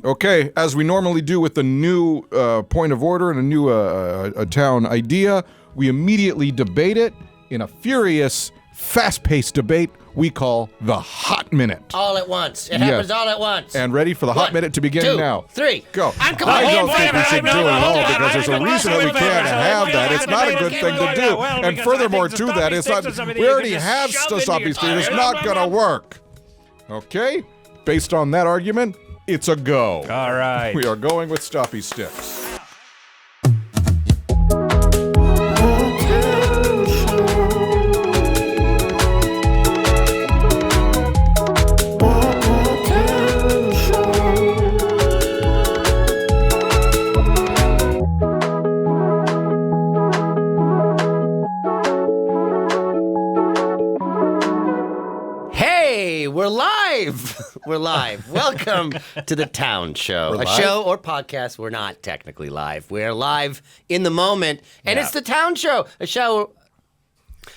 Okay, as we normally do with the new point of order and a new a town idea, we immediately debate it in a furious, fast-paced debate we call the Hot Minute. All at once. It happens all at once. And ready for the Hot Minute to begin 2, now. 3. Go. I don't think we should do it at all because there's a reason that we can't have that. It's not a good thing to do. And furthermore to that, it's not. We already have Stoppy Street. It's not going to work. Okay? Based on that argument, it's a go. All right. We are going with Stoppy Sticks. We're live. We're live. Welcome to the Town Show. Show or podcast. We're not technically live. We're live in the moment. And it's the Town Show. A show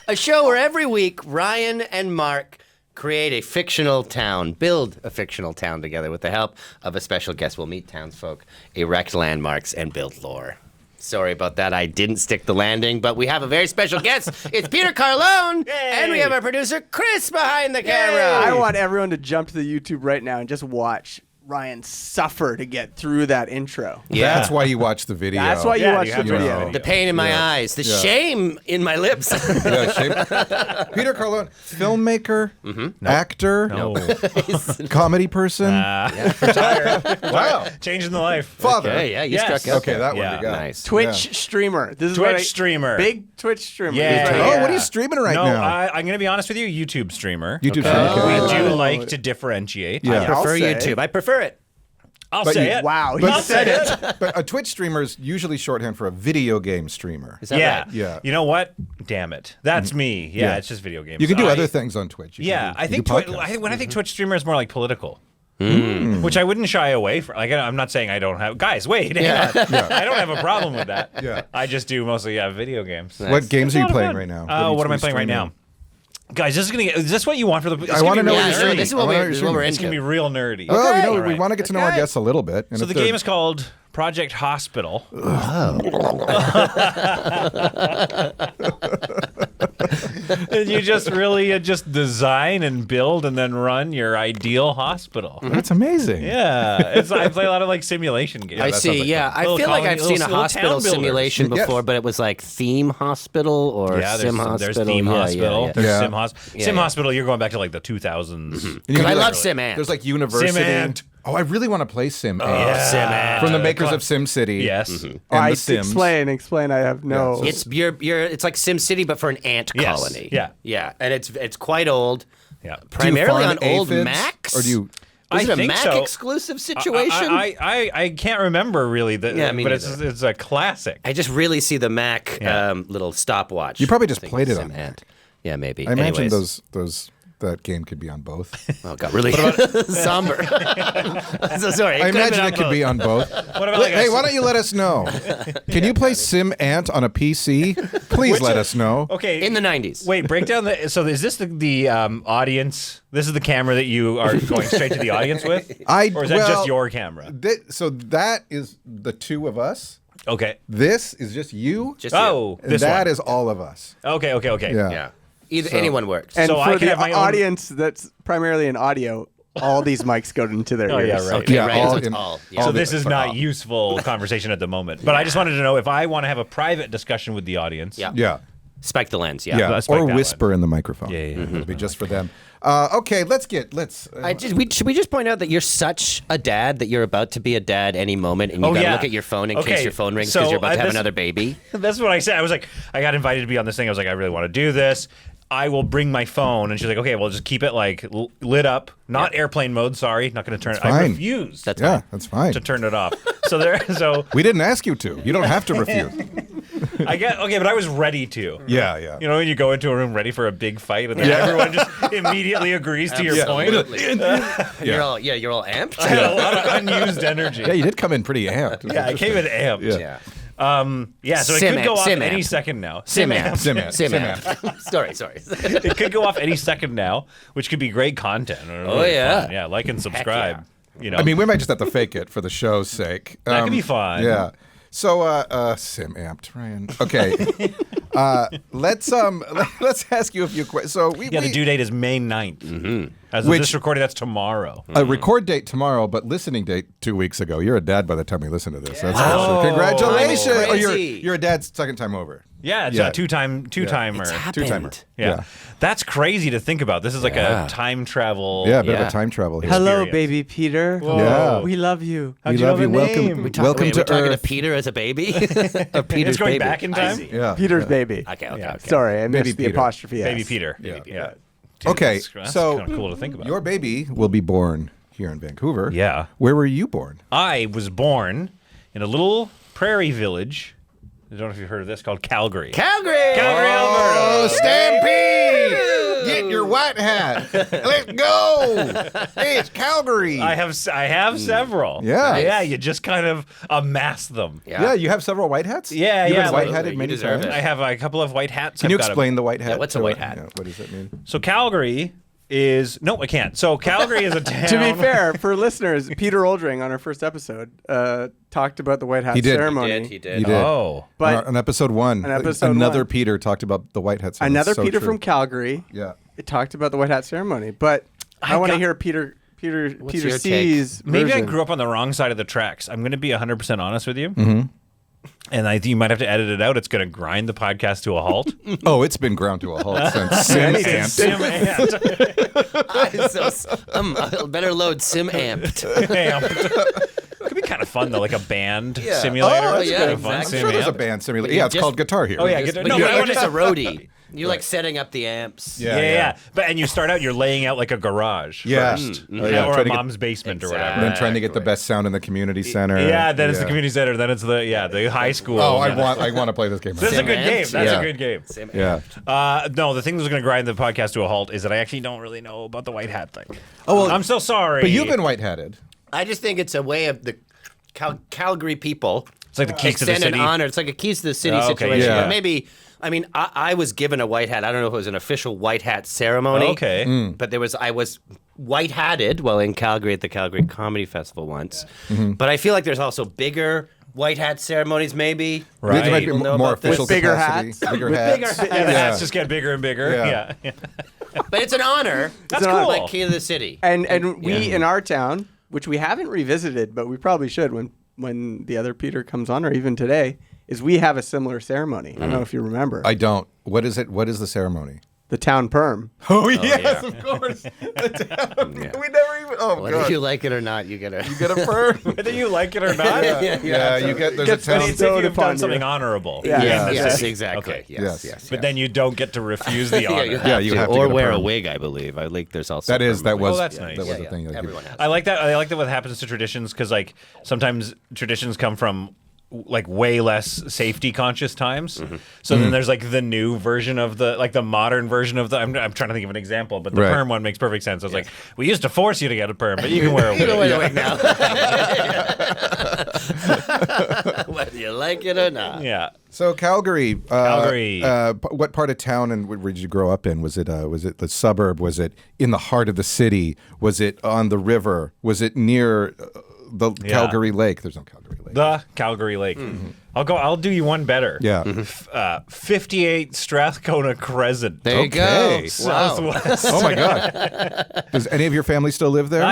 where every week Ryan and Mark create a fictional town, build a fictional town together with the help of a special guest. We'll meet townsfolk, erect landmarks, and build lore. Sorry about that. I didn't stick the landing, but we have a very special guest. It's Peter Carlone, and we have our producer, Chris, behind the camera. I want everyone to jump to the YouTube right now and just watch Ryan suffer to get through that intro. Yeah. That's why you watch the video. That's why you watch the video. The pain in my eyes, the shame in my lips. Peter Carlone, filmmaker, actor, comedy person. Wow. Changing the life. Father. Okay, yeah, you struck out. Okay, that one you got. Nice. Twitch streamer. This is Twitch streamer. Big Twitch streamer. Yeah. What are you streaming right now? I'm going to be honest with you, YouTube streamer. YouTube streamer. We do like to differentiate. Yeah. I prefer YouTube. I prefer it. I'll say it. Wow, he said it. But a Twitch streamer is usually shorthand for a video game streamer. Is that right? Yeah. You know what? Damn it. That's me. Yeah, it's just video games. You can do other things on Twitch. I think when I think Twitch streamer is more like political. Which I wouldn't shy away from. Like, I'm not saying I don't have... Guys, wait. Hang on. I don't have a problem with that. Yeah. I just do mostly video games. Nice. What games are you playing right now? What am I playing right now? Guys, is this what you want for the... I want to know what you're This streaming. is what we're It's into. going to be real nerdy. Well, we want to get to know our guests a little bit. So the game is called Project Hospital. And you just really just design and build and then run your ideal hospital. That's amazing. Yeah. I play a lot of like simulation games. I see, yeah. I feel like I've seen a hospital simulation before, but it was like Theme Hospital or Sim Hospital. There's Theme Hospital. Yeah. There's Sim Hospital. Sim Hospital, you're going back to like the 2000s. Because I love Sim Ant. There's like University. Sim Ant. Oh, I really want to play Sim Ant. Yeah. Sim Ant. From the makers of SimCity. Yes. And The Sims. Explain. I have no... It's it's like Sim City, but for an ant colony. Yeah. Yeah, and it's quite old. Yeah. Primarily on Do you farm old aphids, Macs? Or do you... Is it a think Mac so. exclusive situation? I can't remember really, but it's a classic. I just really see the Mac little stopwatch. You probably just thing played it Sim on Ant. Yeah, maybe. I imagine Anyways. that game could be on both. Oh, God, really somber. So sorry. I imagine it could be on both. Hey, why don't you let us know? Can you play Sim Ant on a PC? Please let us know. Okay. In the 90s. Wait, break down the... So is this the audience? This is the camera that you are going straight to the audience with? Or is that just your camera? So that is the two of us. Okay. This is just you. Just Oh, and this that one. is all of us. Okay. Yeah. Anyone works. And So I for can the have my own- audience that's primarily in audio, all these mics go into their ears. yeah, right. Okay, Yeah, right. all So it's in- all. all So the- this is for not all. useful conversation at the moment. But I just wanted to know if I want to have a private discussion with the audience. Yeah. Yeah. Spike the lens, yeah. Yeah. Let's spike Or that whisper in the microphone. Yeah. It'll be just for them. Okay, Should we just point out that you're such a dad that you're about to be a dad any moment, and you gotta look at your phone in case your phone rings because you're about to have another baby? That's what I said. I was like, I got invited to be on this thing. I was like, I really want to do this. I will bring my phone. And she's like, okay, well, just keep it like lit up, not airplane mode. Sorry, not going to turn it. I refuse. That's That's fine. to turn it off. So We didn't ask you to. You don't have to refuse. but I was ready to. Yeah. You know, when you go into a room ready for a big fight, and then everyone just immediately agrees to your point. You're all amped. I had a lot of unused energy. Yeah, you did come in pretty amped. Yeah, I came in amped. Yeah. So it could go off any second now. Sim Ant. Sorry. It could go off any second now, which could be great content. Oh, yeah. Fun. Yeah, like and subscribe. you know. I mean, we might just have to fake it for the show's sake. That could be fun. Yeah. So, sim amped, Ryan. Okay. Let's ask you a few questions. So the due date is May 9th. Mm-hmm. As of this recording, that's tomorrow. A record date tomorrow, but listening date 2 weeks ago. You're a dad by the time you listen to this. That's actually, congratulations! Oh, Oh, you're a dad second time over. Yeah, it's a two-timer. It's happened. Two-timer. Yeah. That's crazy to think about. This is like a time travel. Yeah, a bit of a time travel here. Hello, Experience. baby Peter. Yeah. We love you. How'd We you love know you. the Welcome, name? welcome Wait, to we're talking to Earth. Peter as a baby? It's going back in time? Yeah. Peter's baby. Okay. Sorry, I missed Baby the Peter. apostrophe S. Baby Peter. Yeah. Yeah. Okay, That's so kind of cool to think about. your baby will be born here in Vancouver. Yeah. Where were you born? I was born in a little prairie village. I don't know if you've heard of this, called Calgary. Calgary! Oh, Stampede! Get your white hat. Let's go. Hey, it's Calgary. I have several. Yeah. Nice. Yeah, you just kind of amass them. Yeah, you have several white hats? Yeah, You've yeah. been white-hatted You many deserve times. it. I have a couple of white hats. Can you I've got explain the white hat? what's a white hat? What does that mean? So Calgary is... No, I can't. So Calgary is a town... To be fair, for listeners, Peter Oldring on our first episode talked about the White Hat He did. ceremony. He did. He did. Oh. But on episode 1. Another one. Peter talked about the white hat ceremony. another So Peter true. from Calgary Yeah. talked about the White Hat ceremony. But I want to got- hear Peter your C's Maybe I version. grew up on the wrong side of the tracks. I'm going to be 100% honest with you. Mm-hmm. And I think you might have to edit it out. It's going to grind the podcast to a halt. Oh, it's been ground to a halt since Sim amped. Sim amped. I better load Sim Amped. Could be kind of fun though, like a band Yeah. simulator. Oh, That's yeah, kind of fun. exactly. I'm Sim sure there's a Amp. band simulator. you Yeah, it's just- called Guitar Hero. Oh yeah, But no, you're but I like want just a roadie. You're like setting up the amps. Yeah. But and you start out, you're laying out like a garage Yeah. first, Oh, yeah, or trying a to get- mom's basement or Exactly. whatever. And then trying to get the best sound in the community center. Yeah, then it's the Yeah. community center. Then it's the high school. Oh, I want to play this game. This is a good game. Sim That's Yeah. a good game. Sim Yeah. No, the thing that's going to grind the podcast to a halt is that I actually don't really know about the white hat thing. Oh, well, I'm so sorry. But you've been white-hatted. I just think it's a way of the Calgary people. It's like the keys to the extend city. an honor. It's like a keys to the city Oh, okay, situation. yeah. But maybe, I mean, I was given a white hat. I don't know if it was an official white hat ceremony. Okay. But I was white hatted while in Calgary at the Calgary Comedy Festival once. But I feel like there's also bigger white hat ceremonies, maybe. Right. There might be People know more about this. official With bigger capacity. hats? Bigger With hats. bigger hats. Yeah, the Yeah. hats just get bigger and bigger. Yeah. Yeah. But it's an honor. That's an honor. cool. Like key to the city. And we in our town, which we haven't revisited, but we probably should when the other Peter comes on, or even today, is we have a similar ceremony. I don't know if you remember. I don't. What is it? What is the ceremony? The town perm. Oh, yes, yeah. of course. Yeah. We never even. Oh, Whether God. you like it or not, you gotta. You get a fur. Whether you like it or not. Yeah, you get. There's Gets a town. But it's if Bestowed you've upon done something you. honorable. Yeah. Yeah. Yes, exactly. Okay. Yes. Yes. But then you don't get to refuse the honor. you have Yeah, to. you have to or get a wear a perm. wig, I believe. I think there's also. That is. That perm was. Oh, that's nice. That was Yeah, the thing. Everyone has. I like that. I like that. What happens to traditions? Because like sometimes traditions come from like way less safety conscious times. So then there's like the new version of the modern version of the. I'm trying to think of an example, but the Right. perm one makes perfect sense. I was like, we used to force you to get a perm, but you can wear a You can wear a wig. wig now. Whether you like it or not. Yeah. So Calgary. Calgary. What part of town and where did you grow up in? Was it the suburb? Was it in the heart of the city? Was it on the river? Was it near the Calgary Lake? There's no Calgary Lake. The Calgary Lake. I'll do you one better. Yeah. 58 Strathcona Crescent. There you Okay. go. Wow. Southwest. Oh my God. Does any of your family still live there?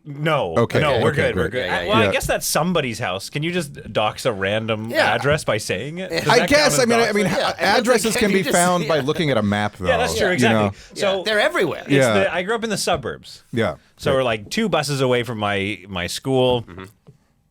No. Okay, No, we're okay, good. We're great. good. Yeah, yeah, Well, yeah. I guess that's somebody's house. Can you just dox a random Yeah. address by saying it? Does I that guess. count as I mean, doxing? Yeah, and addresses like, can you be just- found by yeah. looking at a map, though. Yeah, that's true. you Exactly. know? So They're everywhere. it's Yeah. I grew up in the suburbs. Yeah. So we're like 2 buses away from my school.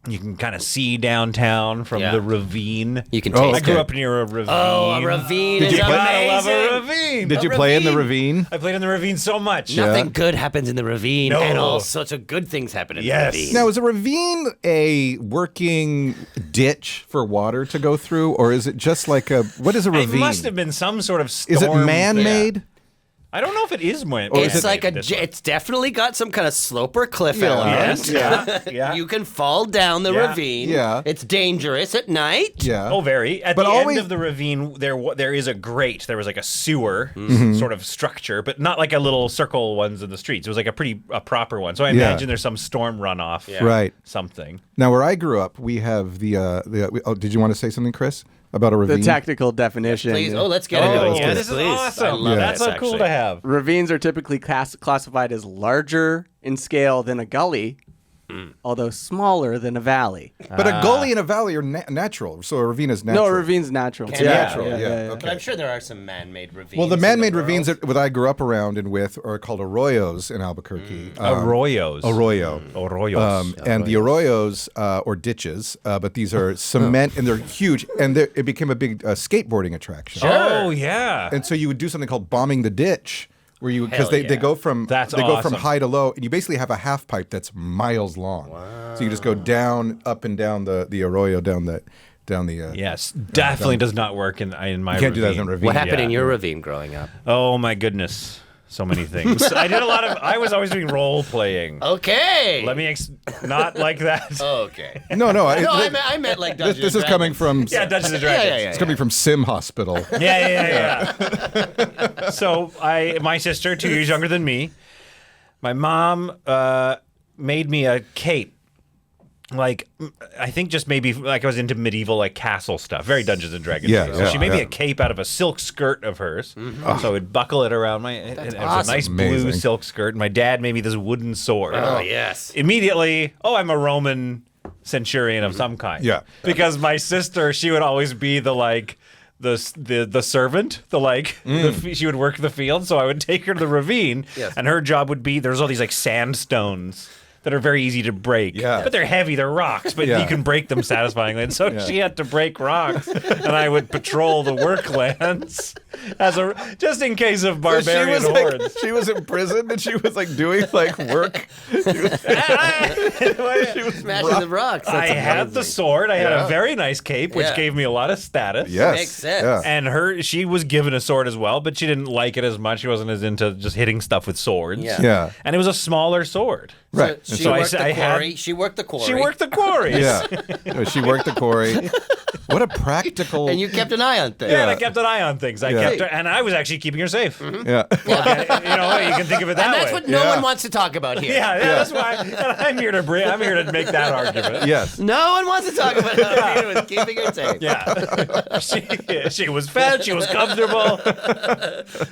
You can kind of see downtown from Yeah. the ravine. You can Oh, taste I grew okay. up near a ravine. Oh, a ravine Did is you play- I love amazing. a ravine. Did you play in the ravine? I played in the ravine so much. Nothing good happens in the ravine, No. and all sorts of good things happen in Yes. the ravine. Now, is a ravine a working ditch for water to go through, or is it just like a? What is a It ravine? must have been some sort of storm. Is it man-made? I don't know if it is more. It's like it's definitely got some kind of slope or cliff element. Yes. Yeah. You can fall down the ravine. Yeah. It's dangerous at night. Yeah. Oh, very. At But the always- end of the ravine, there is a grate. There was like a sewer sort of structure, but not like a little circle ones in the streets. It was like a proper one. So I imagine there's some storm runoff. Right. Something. Now, where I grew up, we have did you want to say something, Chris, about a ravine? The technical definition. Please. Oh, let's get into it. Yeah, Please, this is please. awesome. I love That's this, so cool actually. to have. Ravines are typically classified as larger in scale than a gully, although smaller than a valley. But a gully and a valley are natural, so a ravine is natural. No, a ravine's natural. It's too. natural, yeah. But I'm sure there are some man-made ravines. Well, the in man-made world. ravines that I grew up around and with are called arroyos in Albuquerque. Arroyos. Arroyo. Arroyos. And the arroyos, or ditches, but these are cement, and they're huge, and it became a big skateboarding attraction. Oh, yeah. And so you would do something called bombing the ditch, where you because Hell they go from That's go from awesome. high to low, and you basically have a half pipe that's miles long. So you just go down, up and down the arroyo, down the. Yes, definitely does not work in my You can't do that ravine. in a ravine. What happened Yeah. in your ravine growing up? Oh, my goodness. So many things. I was always doing role playing. Okay. Let me not like that. Okay. No, I meant like Dungeons this and is coming Dragons. from Yeah, Dungeons and Dragons. Yeah. it's coming from Sim Hospital. Yeah. So my sister, 2 years younger than me, my mom made me a cape. Like, I think just maybe like I was into medieval like castle stuff, very Dungeons and Dragons. Yeah, So yeah, she made me yeah. a cape out of a silk skirt of hers. So I would buckle it around my. It was awesome. a nice blue Amazing. silk skirt. And my dad made me this wooden sword. Oh, yes. Immediately, I'm a Roman centurion of some kind. Yeah. Because my sister, she would always be the like. The servant, she would work the field, so I would take her to the ravine, and her job would be there's all these like sandstones that are very easy to break, Yeah. but they're heavy, they're rocks, but Yeah. you can break them satisfyingly, and so she had to break rocks, and I would patrol the worklands just in case of barbarian hordes. she was in prison and she was like doing like work. Smashing the rocks. I had the sword. I had Yeah. a very nice cape, which Yeah. gave me a lot of status. Yes, Makes sense. yeah. And she was given a sword as well, but she didn't like it as much. She wasn't as into just hitting stuff with swords. Yeah. Yeah. And it was a smaller sword. Right. So she So I worked said the I had- quarry. She worked the quarry. She worked the quarries. Yeah. She worked the quarry. What a practical. And you kept an eye on things. Yeah, and I kept an eye on things. I Yeah. kept her, and I was actually keeping her safe. Yeah. You can think of it that And that's way. what no Yeah. one wants to talk about here. yeah, that's why. And I'm here to make that argument. Yes. No one wants to talk about how Peter was keeping her safe. Yeah, she was fed. She was comfortable.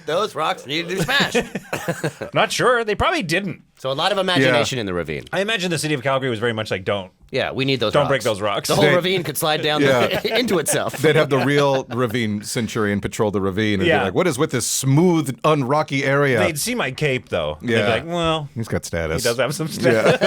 Those rocks needed to be smashed. Not sure. They probably didn't. So a lot of imagination in the ravine. I imagine the city of Calgary was very much like, don't. Yeah, we need those Don't rocks. break those rocks. The whole They- ravine could slide down Yeah. into itself. They'd have the real ravine centurion patrol the ravine and Yeah. be like, what is with this smooth, unrocky area? They'd see my cape though. Yeah. They'd be like, well, He's got he status. does have some stuff.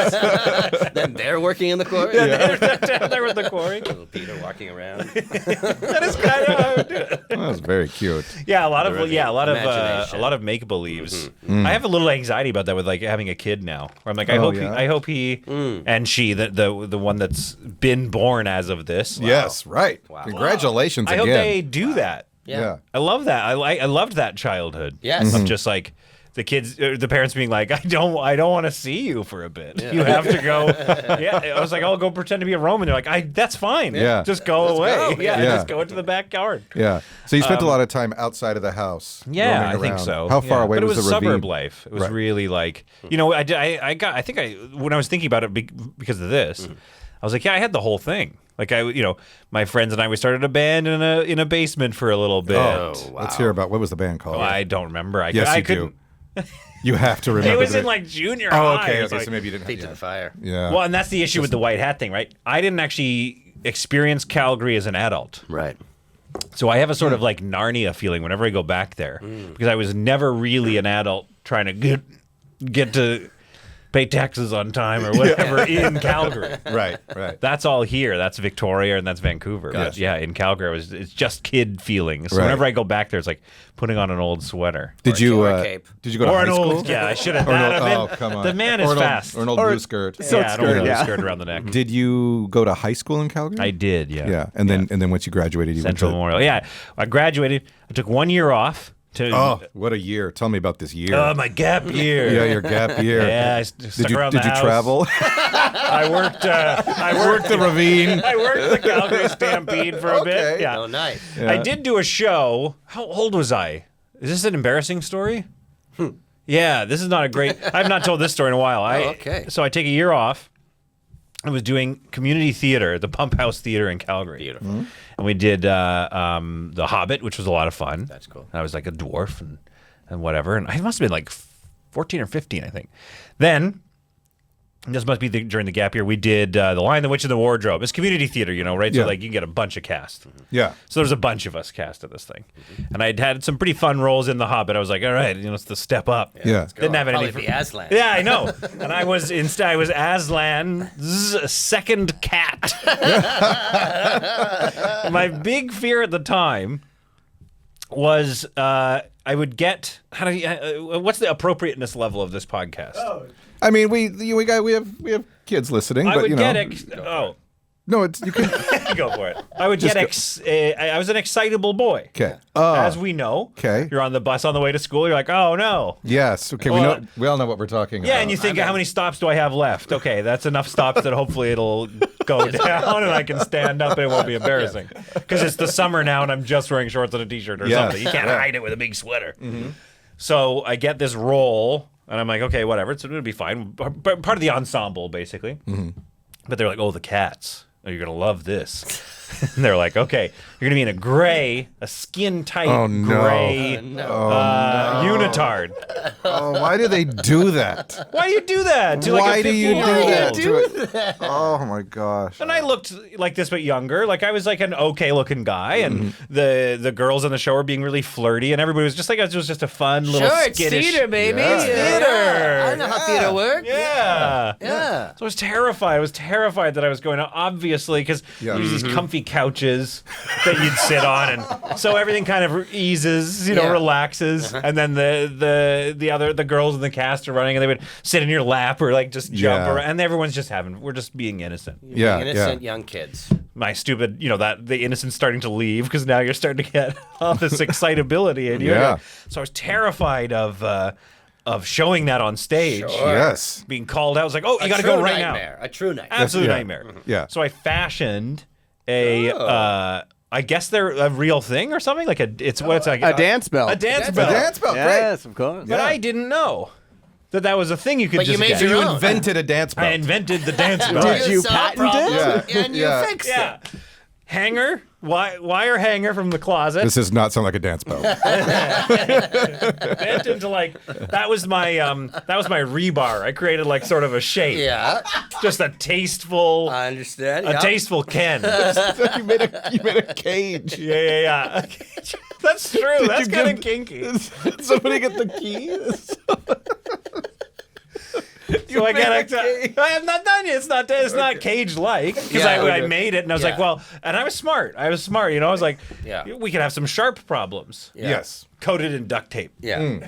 Then they're working in the quarry. Down there with the quarry. Little Peter walking around. That is kind of how I would do it. That was very cute. Yeah, a lot Imagination. of make believes. I have a little anxiety about that with like having a kid now. Where I'm like, I hope he and she, the one that's been born as of this. Yes, right. Congratulations I again. hope they do that. Yeah. I love that. I loved that childhood. Yes. Of just like the kids, the parents being like, I don't want to see you for a bit. You have to go. Yeah, I was like, I'll go pretend to be a Roman. They're like, that's fine. Yeah. just go away. go. Yeah, Yeah. just go into the backyard. Yeah. So you spent a lot of time outside of the house. Yeah, roaming I think around. so. How far Yeah. away but was it was the ravine? suburb life. It was Right. really like, when I was thinking about it because of this, I was like, I had the whole thing. Like my friends and I, we started a band in a basement for a little bit. Oh, let's hear about what was the band called? Oh, I don't remember. yes, I you couldn't. do. You have to remember. It was the in name. like junior Oh, high. okay. It was Okay. like- So maybe you didn't. Feet to Yeah. the fire. Yeah. Well, and that's the issue with the white hat thing, right? I didn't actually experience Calgary as an adult. Right. So I have a sort of like Narnia feeling whenever I go back there because I was never really an adult trying to get to pay taxes on time or whatever in Calgary. Right. That's all here. That's Victoria and that's Vancouver. But Gotcha. yeah, in Calgary, it's just kid feelings. So Right. whenever I go back there, it's like putting on an old sweater. Did you or a cape. Did you go to Or high an school? old, yeah, I should have. Or an That old, have oh, been- come on. The man Or is an old- fast. Or an old blue skirt. silk yeah, an skirt, old blue yeah. skirt around the neck. Did you go to high school in Calgary? I did, yeah. Yeah, and then once you graduated, you Central went to Memorial. Yeah, I graduated. I took 1 year off Oh, what a year. Tell me about this year. Oh, my gap year. Yeah, your gap year. Yeah, I stuck around Did the you house. travel? I worked the Ravine. I worked the Calgary Stampede for a bit. Okay. Yeah. Oh, nice. Yeah. I did do a show. How old was I? Is this an embarrassing story? Yeah, this is not a great. I've not told this story in a while. Okay. So I take a year off. I was doing community theater, the Pump House Theater in Calgary. Beautiful. Mm-hmm. And we did The Hobbit, which was a lot of fun. That's cool. I was like a dwarf and whatever. And I must have been like 14 or 15, I think. Then, this must be during the gap year, we did The Lion, the Witch, and the Wardrobe. It's community theater, right? Yeah. So like you can get a bunch of cast. Yeah. So there's a bunch of us cast at this thing. And I'd had some pretty fun roles in The Hobbit. I was like, all right, it's the step up. Yeah. Didn't have Probably anything. be Aslan. Yeah, I know. And I was Aslan's second cat. My big fear at the time was I would get what's the appropriateness level of this podcast? I mean, we have kids listening, I but would you know. no, You can. you go for it. I would get I was an excitable boy. Okay. As we know, Okay. you're on the bus on the way to school. You're like, oh no. Yes. Okay. Well, we all know what we're talking about. Yeah, and you think, how many stops do I have left? Okay, that's enough stops that hopefully it'll go down and I can stand up and it won't be embarrassing. Because it's the summer now and I'm just wearing shorts and a t-shirt or Yes. something. You can't hide it with a big sweater. So I get this role and I'm like, okay, whatever. It's going to be fine. Part of the ensemble, basically. But they're like, oh, the cats. Oh, you're going to love this. And they're like, okay, you're going to be in a skin-tight gray unitard. Oh, why do they do that? Why do you do that to Why like a do you do 15-year-old? that? Oh my gosh. And I looked like this, but younger. Like I was like an okay-looking guy, and the girls on the show were being really flirty, and everybody was just like it was just a fun little Sure, it's skittish theater, baby. Yeah. Theater. I know how theater works. Yeah. Yeah. So I was terrified. I was terrified that I was going to, obviously, because Yeah. there's these comfy couches that you'd sit on, and so everything kind of eases, Yeah. relaxes, and then the girls in the cast are running, and they would sit in your lap or like just jump Yeah. around, and everyone's just we're just being innocent. Yeah. Innocent young kids. My stupid, that the innocence starting to leave because now you're starting to get all this excitability in you. Yeah. So I was terrified of showing that on stage. Sure. Yes. Being called out, I was like, "Oh, you got to true go right nightmare. A true nightmare. now!" Absolute Yeah. nightmare. Yeah. So I fashioned a. I guess they're a real thing or something like it's like A dance bell. A dance A bell. dance bell. Great. Yes, of course. But I didn't know that was a thing you could But just you made get. your You own. invented a dance I bell. invented the dance bell. Did you saw a patent it? problem, Yeah. And you Yeah. fixed Yeah. it. Hanger, wire hanger from the closet. This does not sound like a dance bell. Bent into that was my rebar. I created like sort of a shape. Yeah. Just a tasteful I understand. a yeah. tasteful Ken. you made a cage. Yeah. That's true. That's you kind of give- kinky. Did somebody get the keys? So I made a got I have not done it. It's not cage like because Yeah, I okay. made it and I was like, Yeah. well, and I was smart. I was like, Yeah. we could have some sharp problems. Yeah. Yes. Coated in duct tape. Yeah.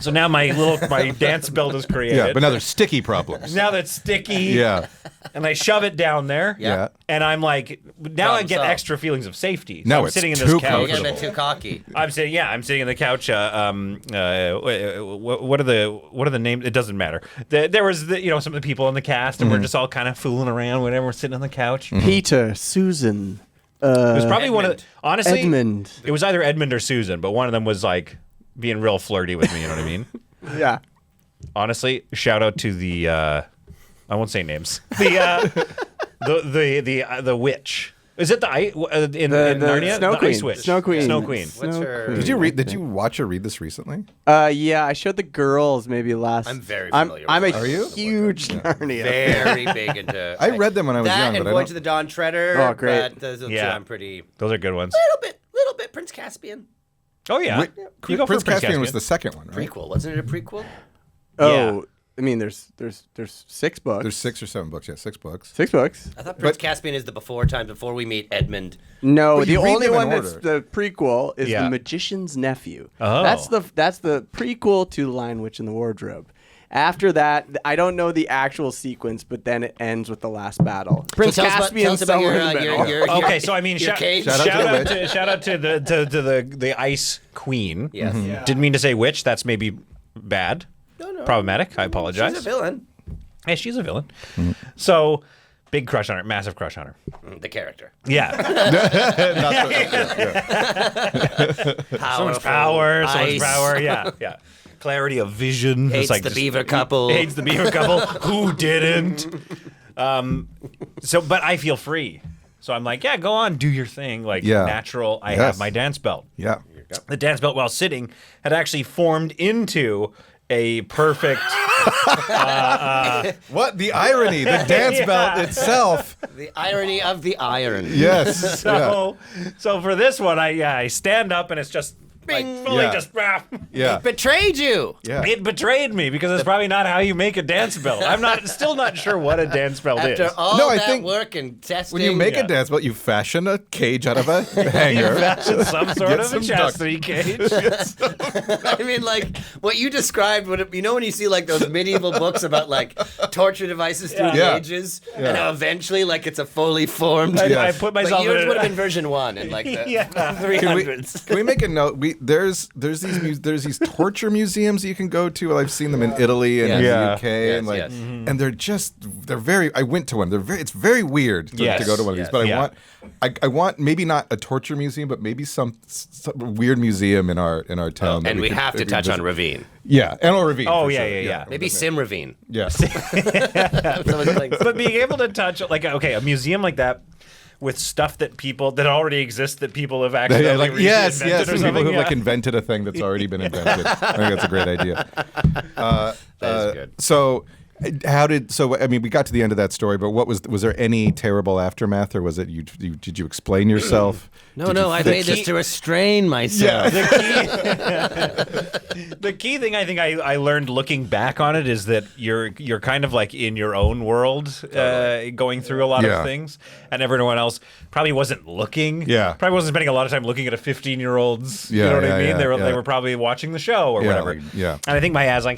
So now my dance belt is created. Yeah, but now there's sticky problems. Now that's sticky. Yeah. And I shove it down there. Yeah. And I'm like, now I Problem get solved. extra feelings of safety. So No, I'm it's sitting in too this You're couch. getting a bit too cocky. I'm sitting in the couch. What are the names? It doesn't matter. There was some of the people in the cast, and we're just all kind of fooling around. Whenever we're sitting on the couch, Peter, Susan, it was probably one of Edmund. honestly. Edmund. It was either Edmund or Susan, but one of them was like being real flirty with me. You know what I mean? Yeah. Honestly, shout out to the I won't say names. The witch. Is it in Narnia? Snow the Queen. Ice Witch. Snow Queen. Snow Queen. What's her? Did you watch or read this recently? Yeah, I showed the girls maybe last. I'm very familiar I'm with a Are you? huge Narnia. Very big into. I read them when I was that young, and but I Voyage don't. of the Dawn Treader. Oh, great. But those are the two Yeah. I'm pretty. Those are good ones. Little bit. Prince Caspian. Oh yeah. You go for Prince Caspian was the second one, right? Prequel. Wasn't it a prequel? Oh, I mean, there's 6 books. There's 6 or 7 books. Yeah, 6 books. 6 books. I thought Prince Caspian is the before time before we meet Edmund. No, But the you read only them in one that's order. the prequel is Yeah. The Magician's Nephew. Oh. That's the prequel to The Lion, Witch, and the Wardrobe. After that, I don't know the actual sequence, but then it ends with the last battle. Prince tell us Caspian about somewhere in the middle. Okay, so I mean, your cage. shout out to the Ice Queen. Yes. Mm-hmm. Yeah. Didn't mean to say witch. That's maybe bad. No. Problematic. I apologize. She's a villain. Hey, she's a villain. So, big crush on her. Massive crush on her. The character. Yeah. So much power. So much Ice. power. Yeah. Yeah. Clarity of vision. Hates It's like the just- beaver couple. Hates the beaver couple. Who didn't? But I feel free. So I'm like, yeah, go on, do your thing. Like, Yeah. natural. I Yes. have my dance belt. Yeah. The dance belt, while sitting, had actually formed into a perfect. What the irony? The dance belt itself. The irony of the iron. Yes. So for this one, I stand up and it's just like Bing. fully Yeah. just. Yeah. Betrayed you. Yeah. It betrayed me because it's probably not how you make a dance belt. I'm still not sure what a dance belt After is. all No, I that think work and testing. When you make a dance belt, you fashion a cage out of a hanger. Fashion some sort Get of a some chastity cage. I mean, like what you described. You know when you see like those medieval books about like torture devices through the Yeah. ages, and how eventually like it's a fully formed. I put But myself yours in would have been version 1 in like the Yeah. 300s. Can we make a note? There's these torture museums that you can go to. I've seen them in Italy and in Yeah. the UK, and Yes, like, yes. and they're very. I went to one. It's very weird to Yes. go to one of these. Yes. But Yeah. I want maybe not a torture museum, but maybe some weird museum in our town. that And we could- have to could touch on visit. Ravine. Yeah, and Ravine. Oh, for yeah, sure. yeah, yeah. Maybe Sim Ravine. Yeah. Someone's like, But being able to touch, like, okay, a museum like that with stuff that already exists that people have actually Yeah, like, yes, invented or people something. who Yeah. like invented a thing that's already been invented. I think that's a great idea. that is good. So, I mean, we got to the end of that story, but was there any terrible aftermath, or was it did you explain yourself? No, Did you I fix made this to restrain myself. The key thing I think I learned looking back on it is that you're kind of like in your own world, going through a lot Yeah. of things, and everyone else probably wasn't looking. Yeah. Probably wasn't spending a lot of time looking at a 15-year-old's. You Yeah, know what yeah, I mean? yeah, They yeah. were probably watching the show or Yeah, whatever. like, yeah. And I think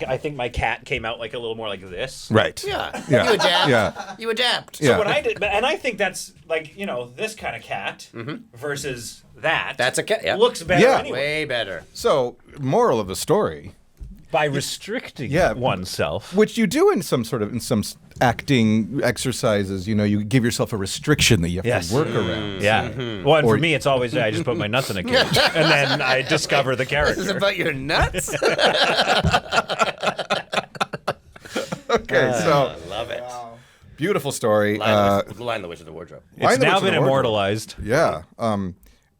I think my cat came out like a little more like this. Right. Yeah. Yeah. You adapt. Yeah. You adapt. Yeah. What I did, and I think that's like this kind of cat versus that. That's a cat, yeah. Looks better Yeah. anyway. Way better. So, moral of the story, By restricting Yeah. oneself. which you do in some acting exercises, you give yourself a restriction that you have Yes. to work around. Yeah. Well, and Or- for me, it's always I just put my nuts in a cage, and then I discover the This is character. about your nuts? Okay, so I love it. beautiful story. Line the Witch of the Wardrobe. It's Lion the now Witch of been the Wardrobe. immortalized. Yeah.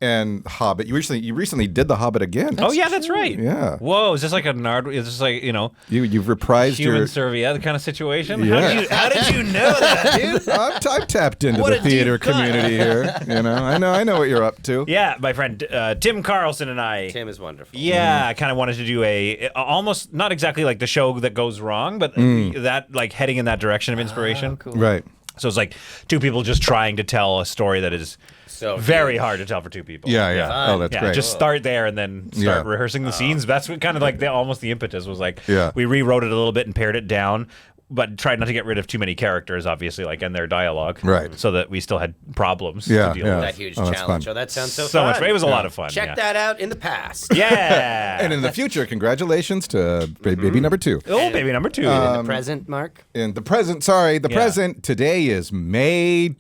And Hobbit. You recently did the Hobbit again. Oh yeah, that's right. Yeah. Whoa, is this like a nard? Is this like You've reprised human your. serviette kind of situation? Yeah. How did you know that, dude? I'm tapped into What the a deep theater cut. community here. I know what you're up to. Yeah, my friend Tim Carlson and I. Tim is wonderful. Yeah, I kind of wanted to do a almost not exactly like the show that goes wrong, but that like heading in that direction of inspiration. Cool. Right. So it's like two people just trying to tell a story that is So very hard to tell for two people. Yeah. Fun. Oh, that's Yeah, great. just start there and then start Yeah. rehearsing the scenes. That's what kind of like almost the impetus was like. Yeah. We rewrote it a little bit and pared it down, but tried not to get rid of too many characters, obviously, like in their dialogue. Right. So that we still had problems Yeah, to deal yeah. with. that huge Oh, that's challenge. fun. Oh, that sounds so So fun. much. It was a lot of fun. Check yeah. that out in the past. Yeah. And in the future, congratulations to baby number 2. oh, baby number 2. In the present, Mark. In the present, present today is May